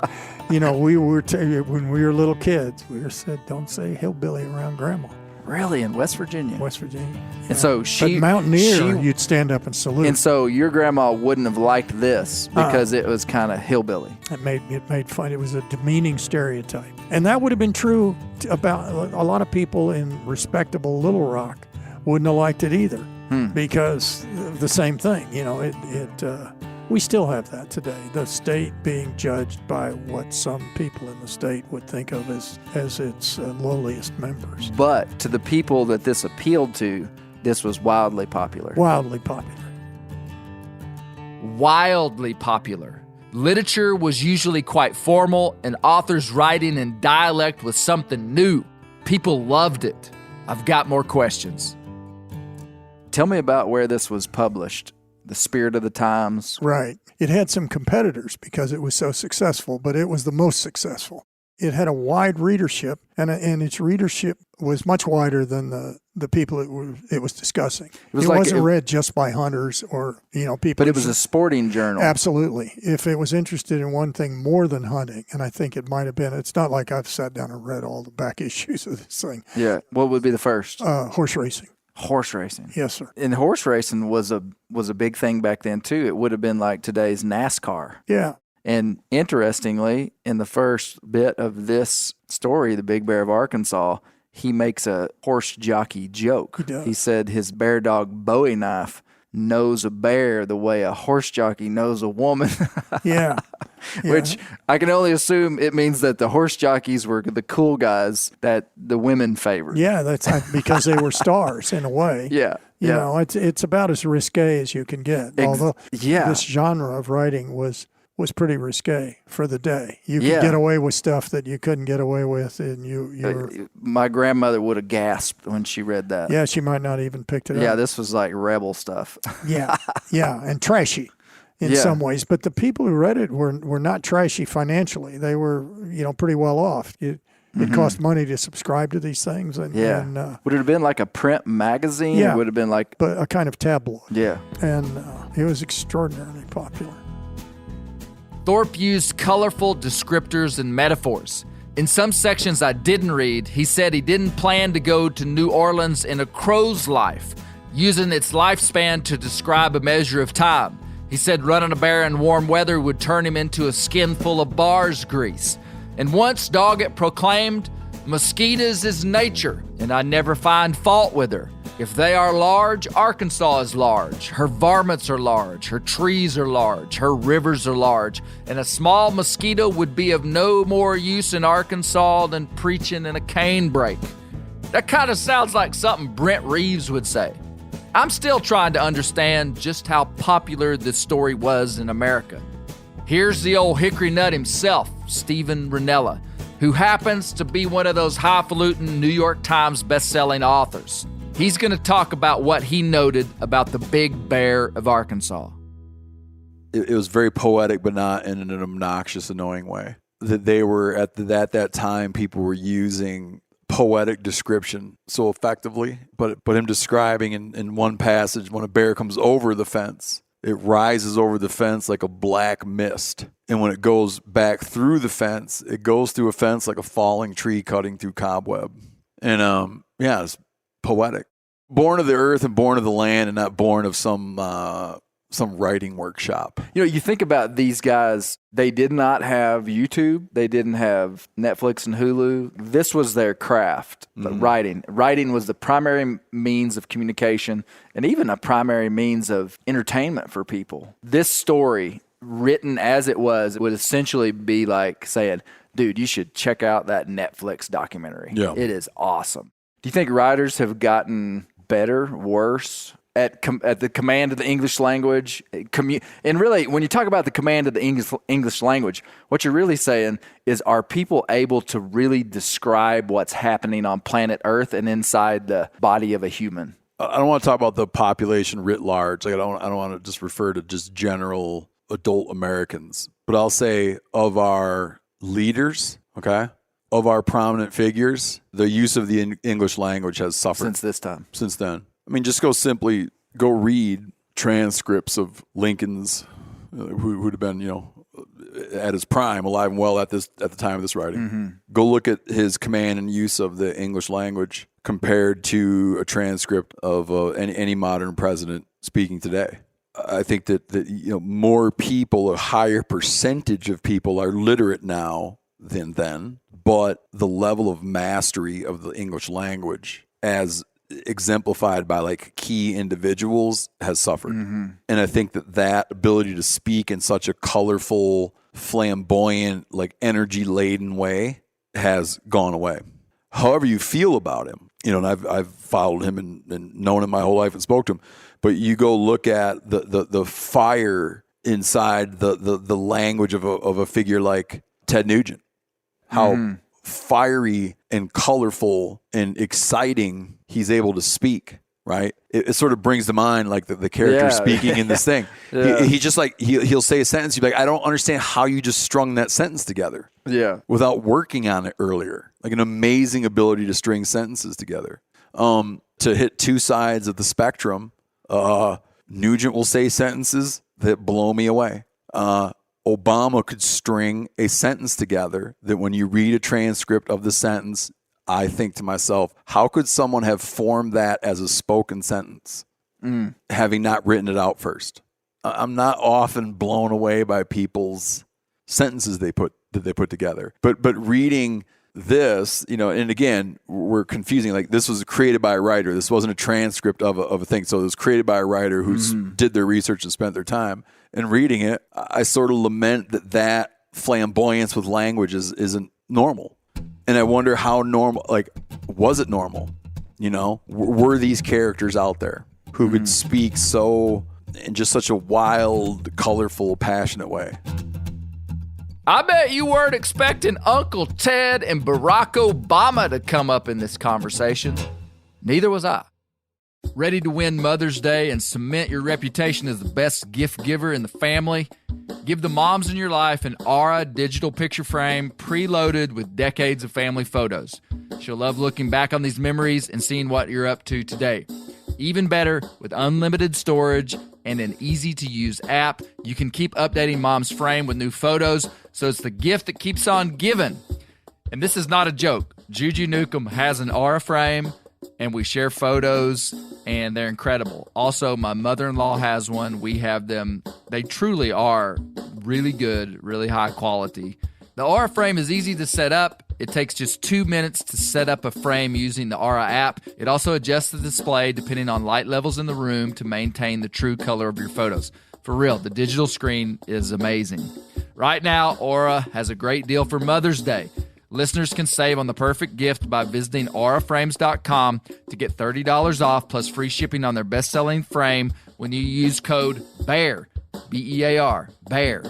when we were little kids, we were said, don't say hillbilly around grandma. Really? In West Virginia? West Virginia. Yeah. And so but mountaineer, you'd stand up and salute. And so your grandma wouldn't have liked this because it was kind of hillbilly. It made fun. It was a demeaning stereotype. And that would have been true about a lot of people in respectable Little Rock wouldn't have liked it either because the same thing. We still have that today. The state being judged by what some people in the state would think of as its lowliest members. But to the people that this appealed to, this was wildly popular. Wildly popular. Wildly popular. Literature was usually quite formal, and authors writing in dialect was something new. People loved it. I've got more questions. Tell me about where this was published. The spirit of the times. Right. It had some competitors because it was so successful, but it was the most successful. It had a wide readership, and its readership was much wider than the people it was discussing. It wasn't read just by hunters or people. But it was a sporting journal. Absolutely. If it was interested in one thing more than hunting, and I think it might have been. It's not like I've sat down and read all the back issues of this thing. Yeah. What would be the first? Horse racing. Horse racing. Yes, sir. And horse racing was a big thing back then too. It would have been like today's NASCAR. Yeah. And interestingly, in the first bit of this story, the Big Bear of Arkansas, he makes a horse jockey joke. He does. He said his bear dog Bowie knife knows a bear the way a horse jockey knows a woman. Yeah. Which I can only assume it means that the horse jockeys were the cool guys that the women favored. Yeah, that's because they were stars in a way. Yeah. You know, it's about as risque as you can get. Although this genre of writing was pretty risque for the day. You could get away with stuff that you couldn't get away with, and you my grandmother would have gasped when she read that. Yeah, she might not even picked it up. Yeah, this was like rebel stuff. Yeah, and trashy in some ways. But the people who read it were not trashy financially. They were, pretty well off. It cost money to subscribe to these things. And would it have been like a print magazine? Yeah. It would have been like a kind of tabloid. Yeah. And it was extraordinarily popular. Thorpe used colorful descriptors and metaphors. In some sections I didn't read, he said he didn't plan to go to New Orleans in a crow's life, using its lifespan to describe a measure of time. He said running a bear in warm weather would turn him into a skin full of bar's grease. And once Doggett proclaimed, "Mosquitoes is nature, and I never find fault with her. If they are large, Arkansas is large. Her varmints are large. Her trees are large. Her rivers are large. And a small mosquito would be of no more use in Arkansas than preaching in a cane brake." That kind of sounds like something Brent Reeves would say. I'm still trying to understand just how popular this story was in America. Here's the old hickory nut himself, Steven Rinella, who happens to be one of those highfalutin New York Times best-selling authors. He's going to talk about what he noted about the Big Bear of Arkansas. It was very poetic, but not in an obnoxious, annoying way. That they were, at that time, people were using poetic description so effectively. But him describing in one passage, when a bear comes over the fence, it rises over the fence like a black mist. And when it goes back through the fence, it goes through a fence like a falling tree cutting through cobweb. And it's poetic. Born of the earth and born of the land, and not born of some writing workshop. You think about these guys, they did not have YouTube. They didn't have Netflix and Hulu. This was their craft, writing. Writing was the primary means of communication and even a primary means of entertainment for people. This story, written as it would essentially be like saying, dude, you should check out that Netflix documentary. Yeah. It is awesome. Do you think writers have gotten better, worse at the command of the English language? And really, when you talk about the command of the English language, what you're really saying is, are people able to really describe what's happening on planet Earth and inside the body of a human? I don't want to talk about the population writ large. Like I don't want to just refer to just general adult Americans, but I'll say of our leaders, okay, of our prominent figures, the use of the English language has suffered Since this time. Since then. I mean, just go read transcripts of Lincoln's, who'd have been, at his prime, alive and well at the time of this writing. Mm-hmm. Go look at his command and use of the English language compared to a transcript of any modern president speaking today. I think that more people, a higher percentage of people are literate now than then, but the level of mastery of the English language, as exemplified by like key individuals, has suffered. Mm-hmm. And I think that ability to speak in such a colorful, flamboyant, like energy laden way has gone away. However you feel about him, and I've followed him and known him my whole life and spoke to him, but you go look at the fire inside the language of a figure like Ted Nugent, how fiery and colorful and exciting he's able to speak, right? It sort of brings to mind like the character speaking in this thing. Yeah. He just like, he'll say a sentence, you'll be like, I don't understand how you just strung that sentence together. Yeah. Without working on it earlier. Like an amazing ability to string sentences together. To hit two sides of the spectrum, Nugent will say sentences that blow me away. Obama could string a sentence together that when you read a transcript of the sentence, I think to myself, how could someone have formed that as a spoken sentence, having not written it out first? I'm not often blown away by people's sentences they put together. But reading this, and again, we're confusing. Like this was created by a writer. This wasn't a transcript of a thing. So it was created by a writer who's did their research and spent their time. And reading it, I sort of lament that flamboyance with language isn't normal. And I wonder how normal, like, was it normal? Were these characters out there who could speak so in just such a wild, colorful, passionate way? I bet you weren't expecting Uncle Ted and Barack Obama to come up in this conversation. Neither was I. Ready to win Mother's Day and cement your reputation as the best gift giver in the family? Give the moms in your life an Aura digital picture frame preloaded with decades of family photos. She'll love looking back on these memories and seeing what you're up to today. Even better, with unlimited storage and an easy-to-use app, you can keep updating Mom's frame with new photos, so it's the gift that keeps on giving. And this is not a joke. Juju Newcomb has an Aura frame, and we share photos, and they're incredible. Also, my mother-in-law has one. We have them. They truly are really good, really high quality. The Aura frame is easy to set up. It takes just 2 minutes to set up a frame using the Aura app. It also adjusts the display depending on light levels in the room to maintain the true color of your photos. For real, the digital screen is amazing. Right now, Aura has a great deal for Mother's Day. Listeners can save on the perfect gift by visiting auraframes.com to get $30 off plus free shipping on their best-selling frame when you use code BEAR, B-E-A-R, BEAR.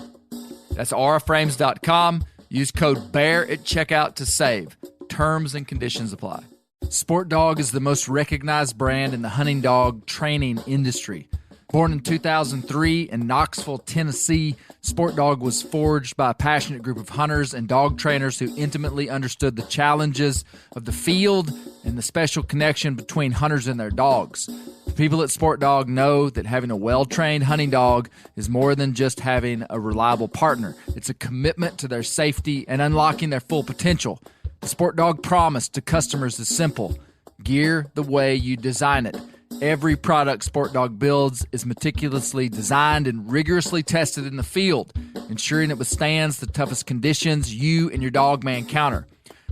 That's auraframes.com. Use code BEAR at checkout to save. Terms and conditions apply. Sport Dog is the most recognized brand in the hunting dog training industry. Born in 2003 in Knoxville, Tennessee, Sport Dog was forged by a passionate group of hunters and dog trainers who intimately understood the challenges of the field and the special connection between hunters and their dogs. The people at Sport Dog know that having a well-trained hunting dog is more than just having a reliable partner. It's a commitment to their safety and unlocking their full potential. The Sport Dog promise to customers is simple: gear the way you design it. Every product Sport Dog builds is meticulously designed and rigorously tested in the field, ensuring it withstands the toughest conditions you and your dog may encounter.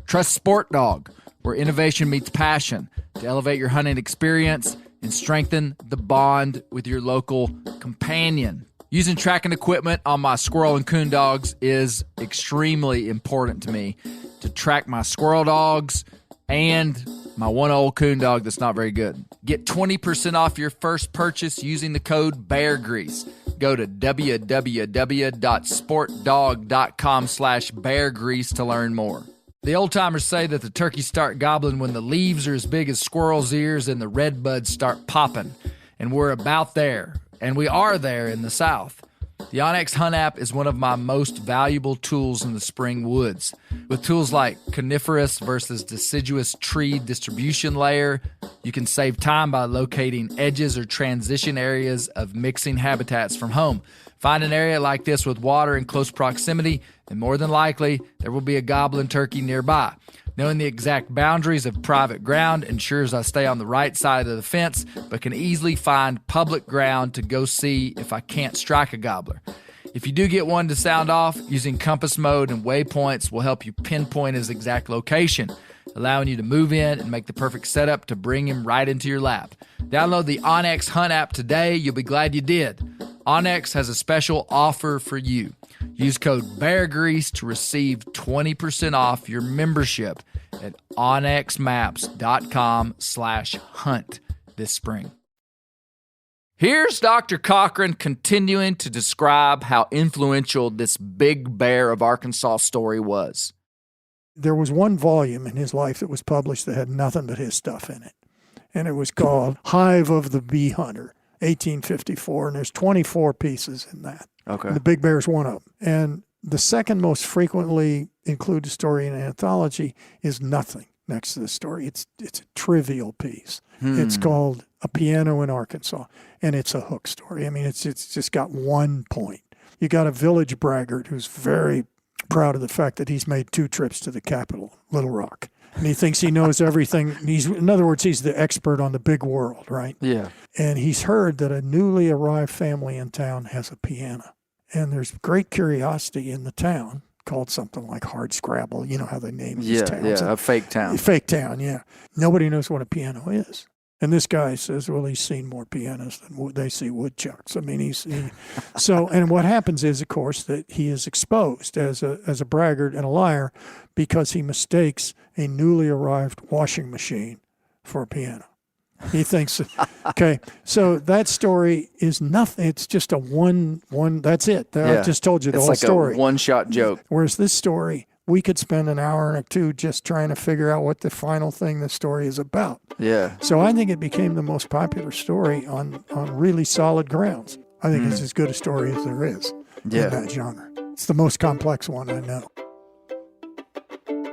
Trust Sport Dog, where innovation meets passion, to elevate your hunting experience and strengthen the bond with your local companion. Using tracking equipment on my squirrel and coon dogs is extremely important to me to track my squirrel dogs and my one old coon dog that's not very good. Get 20% off your first purchase using the code BEARGREASE. Go to www.sportdog.com/beargrease to learn more. The old-timers say that the turkeys start gobbling when the leaves are as big as squirrels' ears and the red buds start popping. And we're about there, and we are there in the South. The onX Hunt app is one of my most valuable tools in the spring woods. With tools like coniferous versus deciduous tree distribution layer, you can save time by locating edges or transition areas of mixing habitats from home. Find an area like this with water in close proximity, and more than likely, there will be a gobbling turkey nearby. Knowing the exact boundaries of private ground ensures I stay on the right side of the fence, but can easily find public ground to go see if I can't strike a gobbler. If you do get one to sound off, using compass mode and waypoints will help you pinpoint his exact location, allowing you to move in and make the perfect setup to bring him right into your lap. Download the onX Hunt app today. You'll be glad you did. onX has a special offer for you. Use code BEARGREASE to receive 20% off your membership at onxmaps.com/hunt this spring. Here's Dr. Cochran continuing to describe how influential this big bear of Arkansas story was. There was one volume in his life that was published that had nothing but his stuff in it. And it was called Hive of the Bee Hunter, 1854. And there's 24 pieces in that. Okay. And the big bear's one of them. And the second most frequently included story in an anthology is nothing next to the story. It's a trivial piece. It's called A Piano in Arkansas, and it's a hook story. I mean, it's just got one point. You got a village braggart who's very proud of the fact that he's made 2 trips to the capital, Little Rock. And he thinks he knows everything. In other words, he's the expert on the big world, right? Yeah. And he's heard that a newly arrived family in town has a piano. And there's great curiosity in the town, called something like Hard Scrabble. You know how they name these towns. Yeah, a fake town. A fake town, yeah. Nobody knows what a piano is. And this guy says, well, he's seen more pianos than they see woodchucks. I mean, so, and what happens is, of course, that he is exposed as a braggart and a liar because he mistakes a newly arrived washing machine for a piano. He thinks, okay, so that story is nothing. It's just a one, that's it. I just told you the whole story. It's like a one-shot joke. Whereas this story, we could spend an hour or two just trying to figure out what the final thing the story is about. Yeah. So I think it became the most popular story on really solid grounds. I think it's as good a story as there is in that genre. It's the most complex one I know.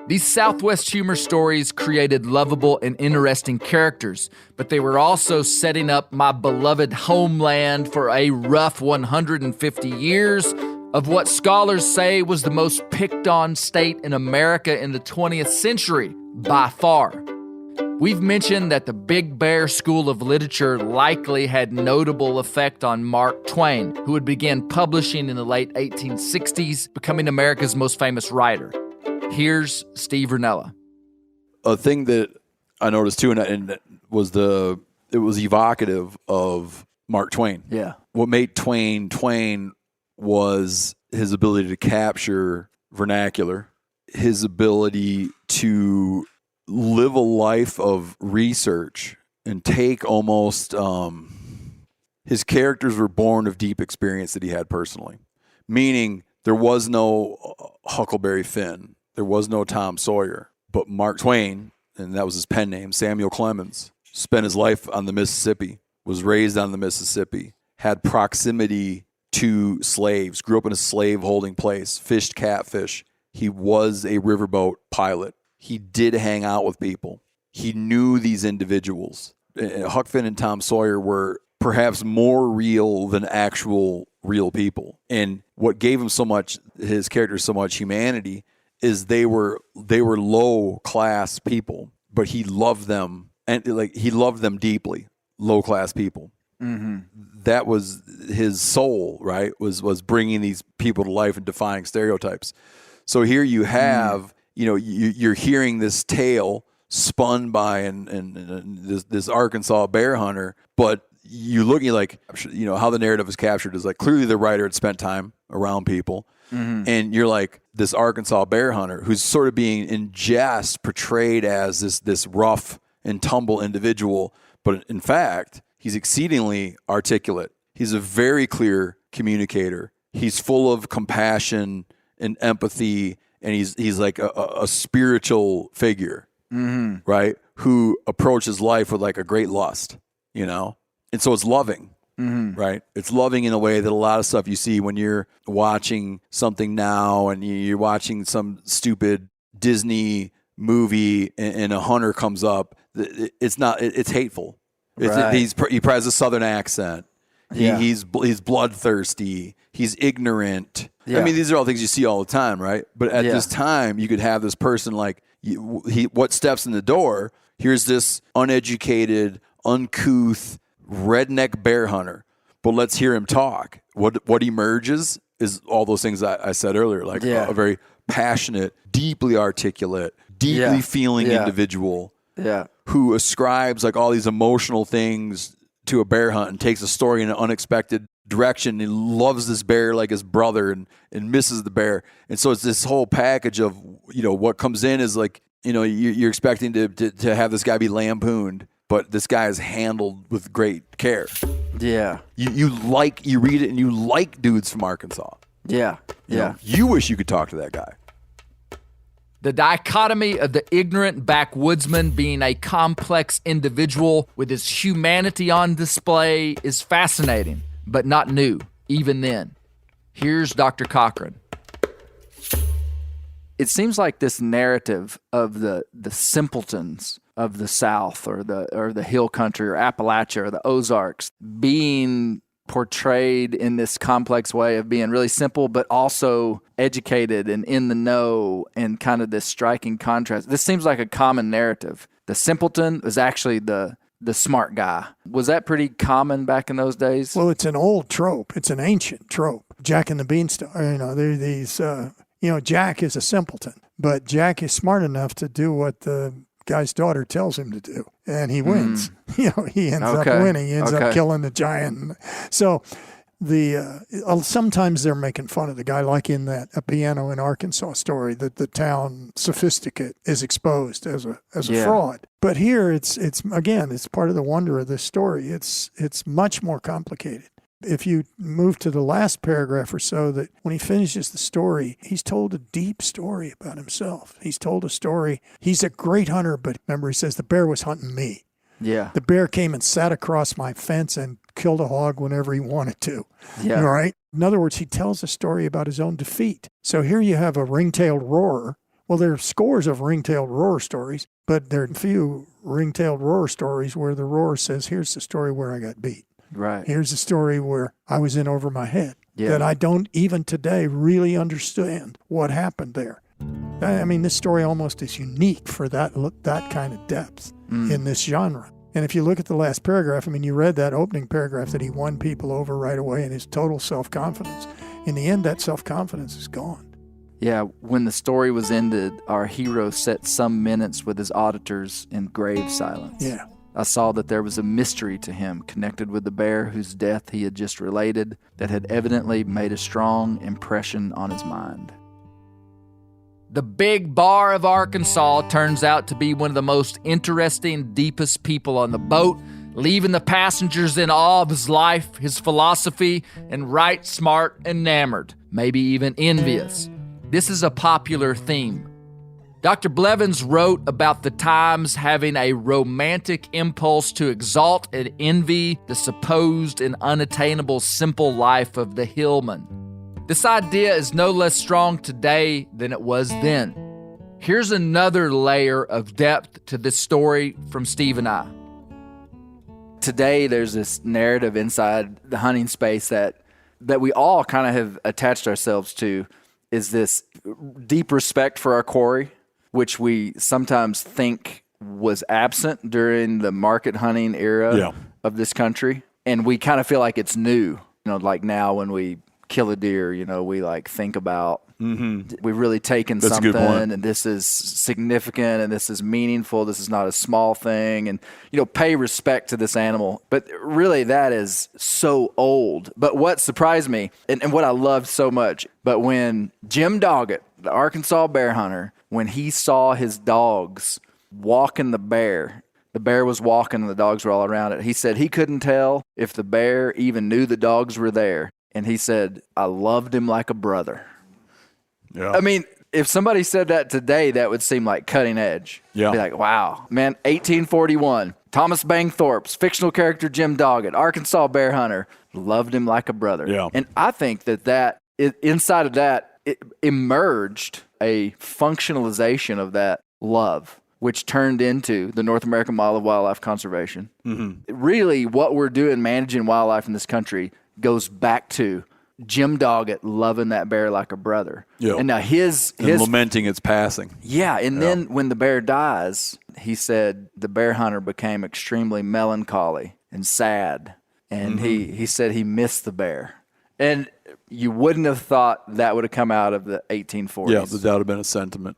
These Southwest humor stories created lovable and interesting characters, but they were also setting up my beloved homeland for a rough 150 years of what scholars say was the most picked-on state in America in the 20th century, by far. We've mentioned that the Big Bear School of Literature likely had notable effect on Mark Twain, who would begin publishing in the late 1860s, becoming America's most famous writer. Here's Steve Rinella. A thing that I noticed too, and it was evocative of Mark Twain. Yeah. What made Twain was his ability to capture vernacular, his ability to live a life of research and take almost his characters were born of deep experience that he had personally. Meaning there was no Huckleberry Finn. There was no Tom Sawyer, but Mark Twain, and that was his pen name, Samuel Clemens, spent his life on the Mississippi, was raised on the Mississippi, had proximity to slaves, grew up in a slave-holding place, fished catfish. He was a riverboat pilot. He did hang out with people. He knew these individuals. Huck Finn and Tom Sawyer were perhaps more real than actual real people. And what gave him his characters so much humanity is they were low class people, but he loved them, and he loved them deeply. Low class people. Mm-hmm. That was his soul, right? Was bringing these people to life and defying stereotypes. So here you have, you're hearing this tale spun by this Arkansas bear hunter, but you look at how the narrative is captured is like clearly the writer had spent time around people. Mm-hmm. And you're like this Arkansas bear hunter who's sort of being in jest portrayed as this rough and tumble individual. But in fact, he's exceedingly articulate. He's a very clear communicator. He's full of compassion and empathy and he's like a spiritual figure, right? Who approaches life with like a great lust, you know? And so it's loving, right? It's loving in a way that a lot of stuff you see when you're watching something now and you're watching some stupid Disney movie and a hunter comes up. It's hateful. Right. He probably has a Southern accent. He's bloodthirsty. He's ignorant. Yeah. I mean, these are all things you see all the time, right? But at this time, you could have this person like, what steps in the door? Here's this uneducated, uncouth, redneck bear hunter. But let's hear him talk. What emerges is all those things I said earlier, like a very passionate, deeply articulate, deeply feeling individual who ascribes like all these emotional things to a bear hunt and takes a story in an unexpected direction. He loves this bear like his brother and misses the bear. And so it's this whole package of, you know, what comes in is like, you know, you're expecting to have this guy be lampooned, but this guy is handled with great care. Yeah. You read it and you like dudes from Arkansas. Yeah. You know, you wish you could talk to that guy. The dichotomy of the ignorant backwoodsman being a complex individual with his humanity on display is fascinating, but not new, even then. Here's Dr. Cochran. It seems like this narrative of the simpletons of the South or the hill country or Appalachia or the Ozarks being portrayed in this complex way of being really simple but also educated and in the know, and kind of this striking contrast. This seems like a common narrative. The simpleton is actually the smart guy. Was that pretty common back in those days? Well, it's an old trope. It's an ancient trope. Jack and the Beanstalk. You know, there are these. Jack is a simpleton, but Jack is smart enough to do what the guy's daughter tells him to do, and he wins. He ends up winning. He ends up killing the giant. So sometimes they're making fun of the guy, like in that A Piano in Arkansas story, that the town sophisticate is exposed as a fraud. But here it's part of the wonder of this story. It's much more complicated. If you move to the last paragraph or so, that when he finishes the story, he's told a deep story about himself. He's told a story. He's a great hunter, but remember, he says, the bear was hunting me. Yeah. The bear came and sat across my fence and killed a hog whenever he wanted to. Yeah. All right? In other words, he tells a story about his own defeat. So here you have a ring-tailed roarer. Well, there are scores of ring-tailed roarer stories, but there are few ring-tailed roarer stories where the roarer says, here's the story where I got beat. Right. Here's a story where I was in over my head, that I don't even today really understand what happened there. I mean, this story almost is unique for that kind of depth in this genre. And if you look at the last paragraph, I mean, you read that opening paragraph that he won people over right away in his total self-confidence. In the end, that self-confidence is gone. Yeah, when the story was ended, our hero sat some minutes with his auditors in grave silence. Yeah. I saw that there was a mystery to him connected with the bear whose death he had just related that had evidently made a strong impression on his mind. The Big Bar of Arkansas turns out to be one of the most interesting, deepest people on the boat, leaving the passengers in awe of his life, his philosophy, and right smart enamored, maybe even envious. This is a popular theme. Dr. Blevins wrote about the times having a romantic impulse to exalt and envy the supposed and unattainable simple life of the hillman. This idea is no less strong today than it was then. Here's another layer of depth to this story from Steve and I. Today, there's this narrative inside the hunting space that we all kind of have attached ourselves to, is this deep respect for our quarry, which we sometimes think was absent during the market hunting era of this country. And we kind of feel like it's new. You know, like now when we kill a deer, you know, we like think about, we've really taken That's something, a good point. and this is significant, and this is meaningful. This is not a small thing, and, you know, pay respect to this animal. But really, that is so old. But what surprised me, and what I loved so much, but when Jim Doggett, the Arkansas bear hunter, when he saw his dogs walking the bear was walking and the dogs were all around it. He said he couldn't tell if the bear even knew the dogs were there. And he said, I loved him like a brother. Yeah. I mean, If somebody said that today, that would seem like cutting edge. Yeah. Be like, wow. Man, 1841, Thomas Bangthorpe's fictional character Jim Doggett, Arkansas bear hunter, loved him like a brother. Yeah. And I think inside of that, it emerged a functionalization of that love, which turned into the North American Model of Wildlife Conservation. Mm-hmm. Really, what we're doing managing wildlife in this country goes back to Jim Doggett loving that bear like a brother. Yeah. And now his lamenting its passing. Yeah, and then when the bear dies, he said the bear hunter became extremely melancholy and sad. And he said he missed the bear. And you wouldn't have thought that would have come out of the 1840s. Yeah, that would have been a sentiment.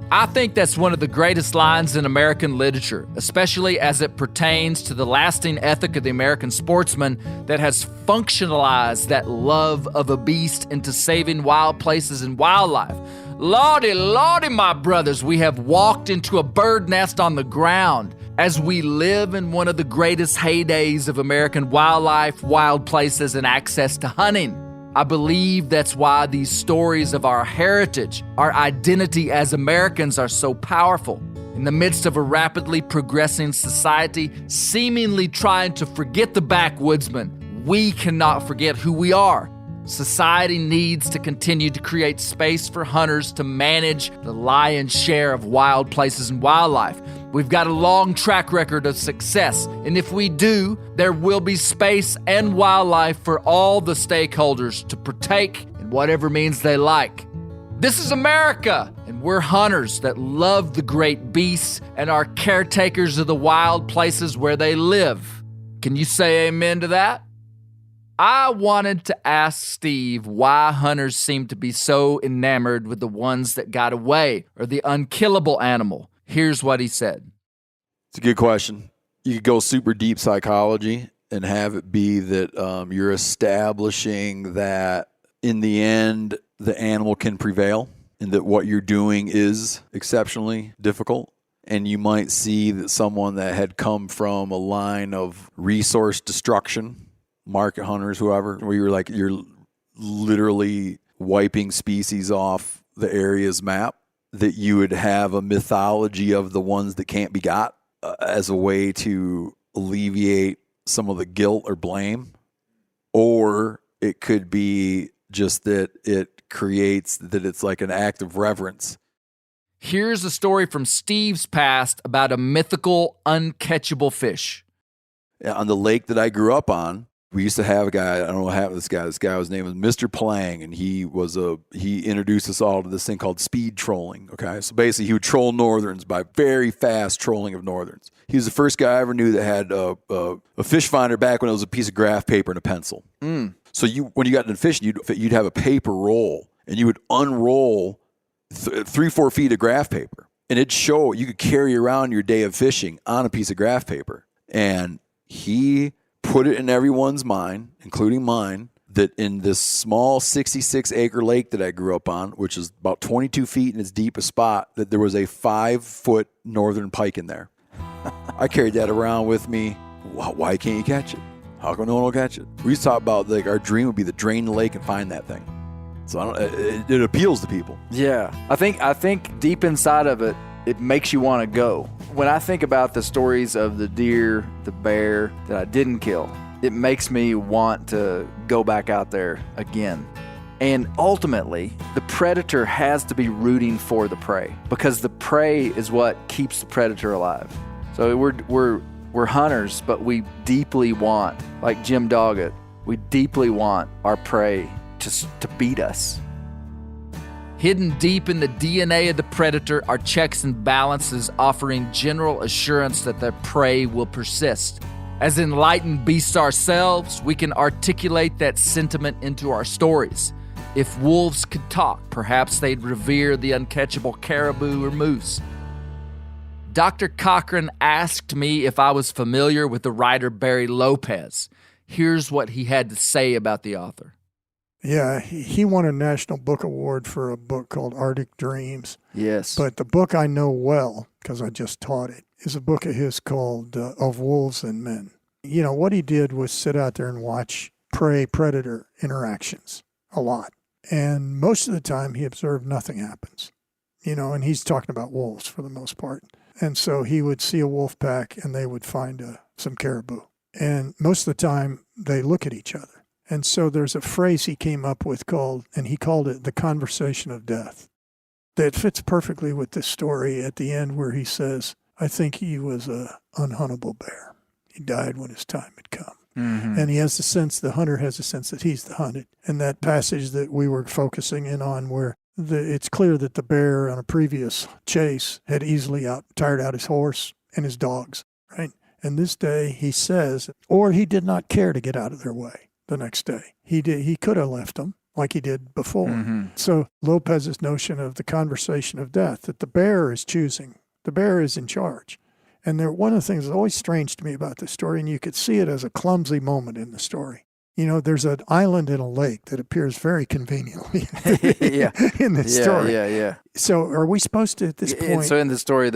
I think that's one of the greatest lines in American literature, especially as it pertains to the lasting ethic of the American sportsman that has functionalized that love of a beast into saving wild places and wildlife. Lordy, lordy, my brothers, we have walked into a bird nest on the ground as we live in one of the greatest heydays of American wildlife, wild places, and access to hunting. I believe that's why these stories of our heritage, our identity as Americans are so powerful. In the midst of a rapidly progressing society, seemingly trying to forget the backwoodsman, we cannot forget who we are. Society needs to continue to create space for hunters to manage the lion's share of wild places and wildlife. We've got a long track record of success, and if we do, there will be space and wildlife for all the stakeholders to partake in whatever means they like. This is America, and we're hunters that love the great beasts and are caretakers of the wild places where they live. Can you say amen to that? I wanted to ask Steve why hunters seem to be so enamored with the ones that got away or the unkillable animal. Here's what he said. It's a good question. You could go super deep psychology and have it be that you're establishing that in the end, the animal can prevail and that what you're doing is exceptionally difficult. And you might see that someone that had come from a line of resource destruction, market hunters, whoever, where you're literally wiping species off the area's map, that you would have a mythology of the ones that can't be got as a way to alleviate some of the guilt or blame. Or it could be just that it creates that it's like an act of reverence. Here's a story from Steve's past about a mythical, uncatchable fish. On the lake that I grew up on, we used to have a guy, I don't know what happened to this guy. This guy, his name was Mr. Plang, and he introduced us all to this thing called speed trolling, okay? So basically, he would troll northerns by very fast trolling of northerns. He was the first guy I ever knew that had a fish finder back when it was a piece of graph paper and a pencil. So when you got into fishing, you'd have a paper roll, and you would unroll 3-4 feet of graph paper, and it'd show, you could carry around your day of fishing on a piece of graph paper. And he put it in everyone's mind, including mine, that in this small 66-acre lake that I grew up on, which is about 22 feet in its deepest spot, that there was a 5-foot northern pike in there. I carried that around with me. Why can't you catch it? How come no one will catch it? We used to talk about, like, our dream would be to drain the lake and find that thing. So it appeals to people. Yeah, I think deep inside of it, it makes you want to go. When I think about the stories of the deer, the bear that I didn't kill, it makes me want to go back out there again. And ultimately, the predator has to be rooting for the prey, because the prey is what keeps the predator alive. So we're hunters, but we deeply want, like Jim Doggett, we deeply want our prey to beat us. Hidden deep in the DNA of the predator are checks and balances offering general assurance that their prey will persist. As enlightened beasts ourselves, we can articulate that sentiment into our stories. If wolves could talk, perhaps they'd revere the uncatchable caribou or moose. Dr. Cochran asked me if I was familiar with the writer Barry Lopez. Here's what he had to say about the author. Yeah, he won a National Book Award for a book called Arctic Dreams. Yes. But the book I know well, because I just taught it, is a book of his called Of Wolves and Men. You know, what he did was sit out there and watch prey-predator interactions a lot. And most of the time he observed nothing happens, and he's talking about wolves for the most part. And so he would see a wolf pack and they would find some caribou. And most of the time they look at each other. And so there's a phrase he came up with he called it the conversation of death. That fits perfectly with this story at the end where he says, I think he was a unhuntable bear. He died when his time had come. Mm-hmm. And the hunter has a sense that he's the hunted. And that passage that we were focusing in on where it's clear that the bear on a previous chase had easily tired out his horse and his dogs, right? And this day he says, or he did not care to get out of their way the next day. He could have left them like he did before. Mm-hmm. So Lopez's notion of the conversation of death, that the bear is choosing, the bear is in charge. And one of the things that's always strange to me about this story, and you could see it as a clumsy moment in the story. There's an island in a lake that appears very conveniently in this story. Yeah. So are we supposed to, at this point... So in the story,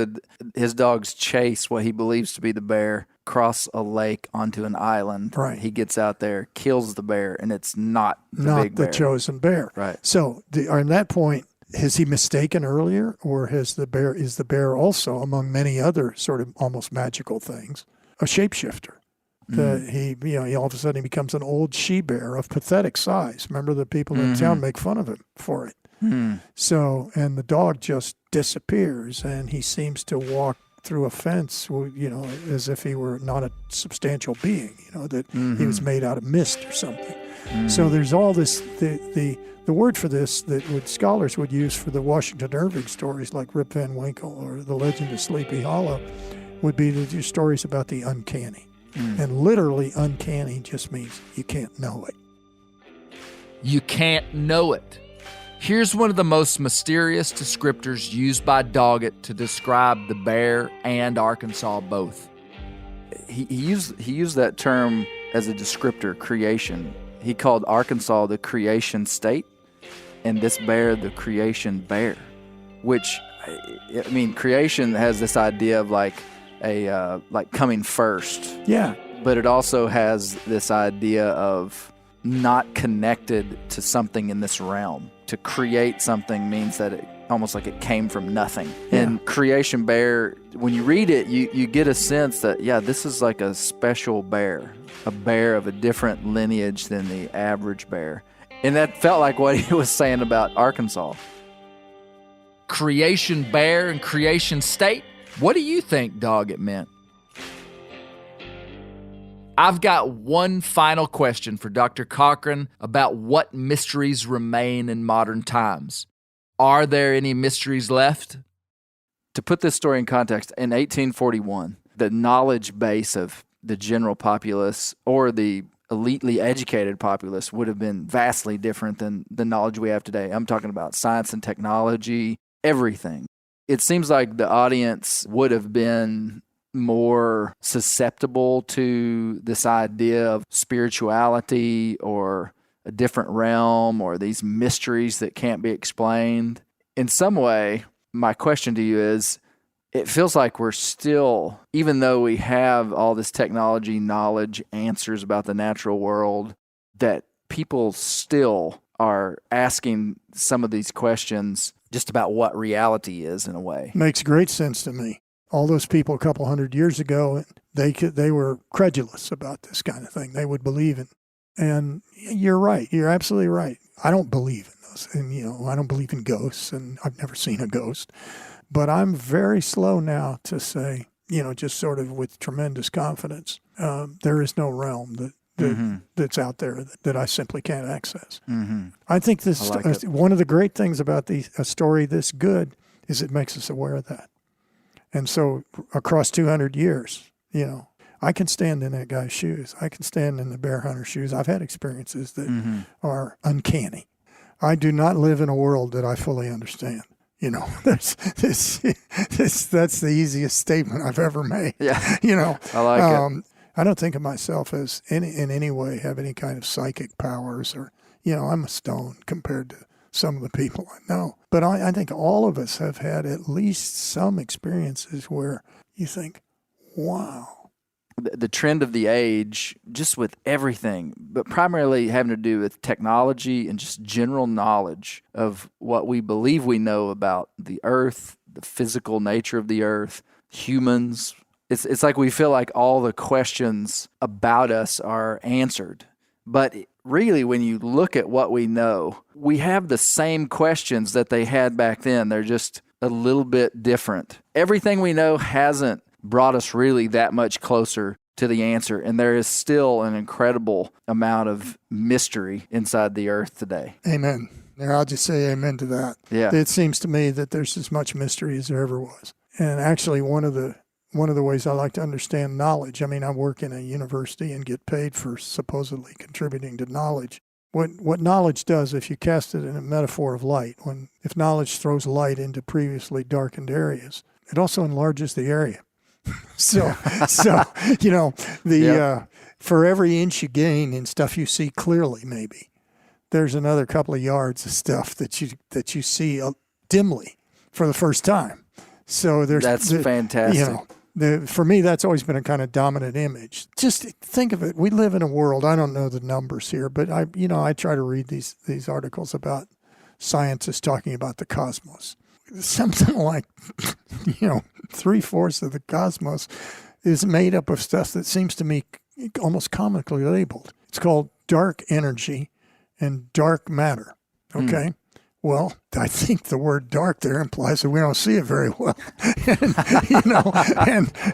his dogs chase what he believes to be the bear, cross a lake onto an island. Right. He gets out there, kills the bear, and it's not the big bear. Chosen bear. Right. So on that point, has he mistaken earlier, or is the bear also, among many other sort of almost magical things, a shapeshifter? He all of a sudden he becomes an old she-bear of pathetic size. Remember, the people in town make fun of him for it. Mm. So, and the dog just disappears, and he seems to walk through a fence, as if he were not a substantial being, that he was made out of mist or something. Mm. So there's all this, the word for this that scholars would use for the Washington Irving stories like Rip Van Winkle or The Legend of Sleepy Hollow would be the stories about the uncanny. Mm. And literally uncanny just means you can't know it. You can't know it. Here's one of the most mysterious descriptors used by Doggett to describe the bear and Arkansas both. He used that term as a descriptor, creation. He called Arkansas the creation state and this bear the creation bear, which, creation has this idea of like coming first. Yeah. But it also has this idea of not connected to something in this realm. To create something means that it almost like it came from nothing. Yeah. And creation bear, when you read it, you get a sense that, this is like a special bear, a bear of a different lineage than the average bear. And that felt like what he was saying about Arkansas. Creation bear and creation state? What do you think Doggett meant? I've got one final question for Dr. Cochran about what mysteries remain in modern times. Are there any mysteries left? To put this story in context, in 1841, the knowledge base of the general populace or the elitely educated populace would have been vastly different than the knowledge we have today. I'm talking about science and technology, everything. It seems like the audience would have been more susceptible to this idea of spirituality or a different realm or these mysteries that can't be explained. In some way, my question to you is, it feels like we're still, even though we have all this technology, knowledge, answers about the natural world, that people still are asking some of these questions just about what reality is in a way. Makes great sense to me. All those people a couple hundred years ago, they were credulous about this kind of thing. They would believe in. And you're right. You're absolutely right. I don't believe in those. And, I don't believe in ghosts, and I've never seen a ghost. But I'm very slow now to say, just sort of with tremendous confidence, there is no realm that's out there that I simply can't access. Mm-hmm. I think one of the great things about a story this good is it makes us aware of that. And so across 200 years, I can stand in that guy's shoes. I can stand in the bear hunter's shoes. I've had experiences that are uncanny. I do not live in a world that I fully understand. That's the easiest statement I've ever made. Yeah. I like it. I don't think of myself as in any way have any kind of psychic powers or, I'm a stone compared to some of the people I know. But I think all of us have had at least some experiences where you think, wow. the trend of the age, just with everything, but primarily having to do with technology and just general knowledge of what we believe we know about the earth, the physical nature of the earth, humans. It's like we feel like all the questions about us are answered. But really, when you look at what we know, we have the same questions that they had back then. They're just a little bit different. Everything we know hasn't brought us really that much closer to the answer, and there is still an incredible amount of mystery inside the earth today. Amen. There, I'll just say amen to that. Yeah. It seems to me that there's as much mystery as there ever was. And actually, one of the ways I like to understand knowledge, I mean, I work in a university and get paid for supposedly contributing to knowledge. What knowledge does, if you cast it in a metaphor of light, if knowledge throws light into previously darkened areas, it also enlarges the area. So you know, for every inch you gain in stuff you see clearly, maybe there's another couple of yards of stuff that you see dimly for the first time. So that's fantastic. You know, for me, that's always been a kind of dominant image. Just think of it. We live in a world. I don't know the numbers here, but I try to read these articles about scientists talking about the cosmos. Something like 3/4 of the cosmos is made up of stuff that seems to me almost comically labeled. It's called dark energy and dark matter. Okay. Well, I think the word dark there implies that we don't see it very well.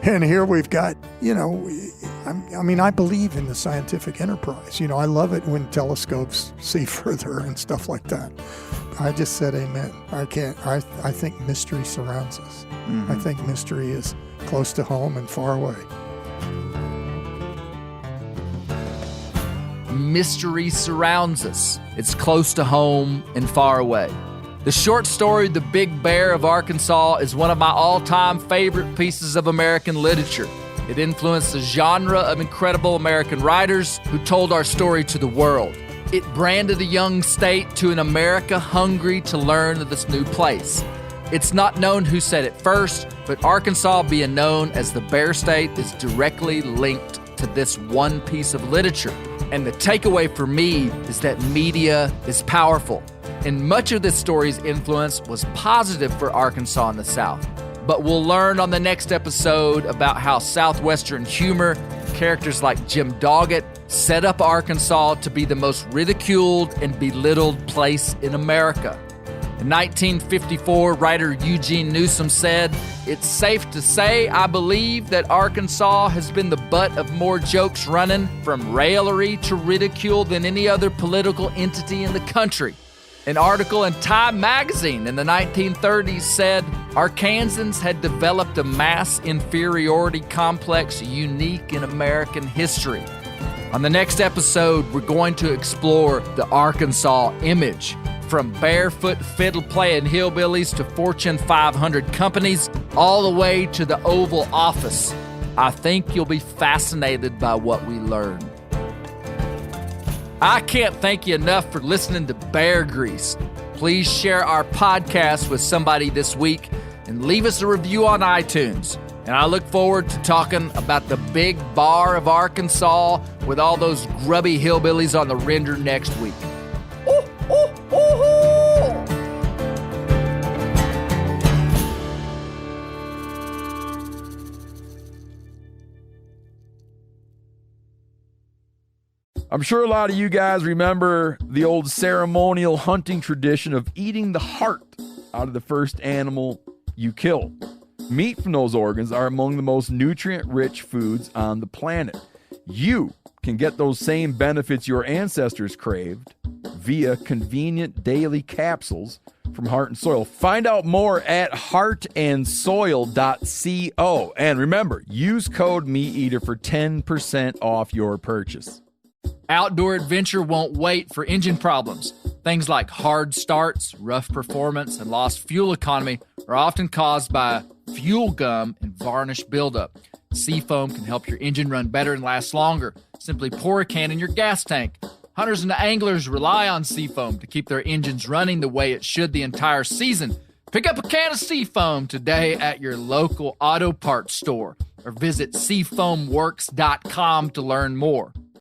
and here we've got, I believe in the scientific enterprise. I love it when telescopes see further and stuff like that. I just said amen. I think mystery surrounds us. Mm-hmm. I think mystery is close to home and far away. Mystery surrounds us. It's close to home and far away. The short story, The Big Bear of Arkansas, is one of my all-time favorite pieces of American literature. It influenced a genre of incredible American writers who told our story to the world. It branded a young state to an America hungry to learn of this new place. It's not known who said it first, but Arkansas being known as the Bear State is directly linked to this one piece of literature. And the takeaway for me is that media is powerful. And much of this story's influence was positive for Arkansas in the South. But we'll learn on the next episode about how Southwestern humor, characters like Jim Doggett, set up Arkansas to be the most ridiculed and belittled place in America. In 1954, writer Eugene Newsom said, "It's safe to say, I believe, that Arkansas has been the butt of more jokes running from raillery to ridicule than any other political entity in the country." An article in Time magazine in the 1930s said, Arkansans had developed a mass inferiority complex unique in American history. On the next episode, we're going to explore the Arkansas image. From barefoot fiddle-playing hillbillies to Fortune 500 companies, all the way to the Oval Office. I think you'll be fascinated by what we learn. I can't thank you enough for listening to Bear Grease. Please share our podcast with somebody this week and leave us a review on iTunes. And I look forward to talking about the big bar of Arkansas with all those grubby hillbillies on the render next week. I'm sure a lot of you guys remember the old ceremonial hunting tradition of eating the heart out of the first animal you kill. Meat from those organs are among the most nutrient-rich foods on the planet. You can get those same benefits your ancestors craved via convenient daily capsules from Heart and Soil. Find out more at heartandsoil.co. And remember, use code MeatEater for 10% off your purchase. Outdoor adventure won't wait for engine problems. Things like hard starts, rough performance, and lost fuel economy are often caused by fuel gum and varnish buildup. Seafoam can help your engine run better and last longer. Simply pour a can in your gas tank. Hunters and anglers rely on Seafoam to keep their engines running the way it should the entire season. Pick up a can of Seafoam today at your local auto parts store or visit seafoamworks.com to learn more.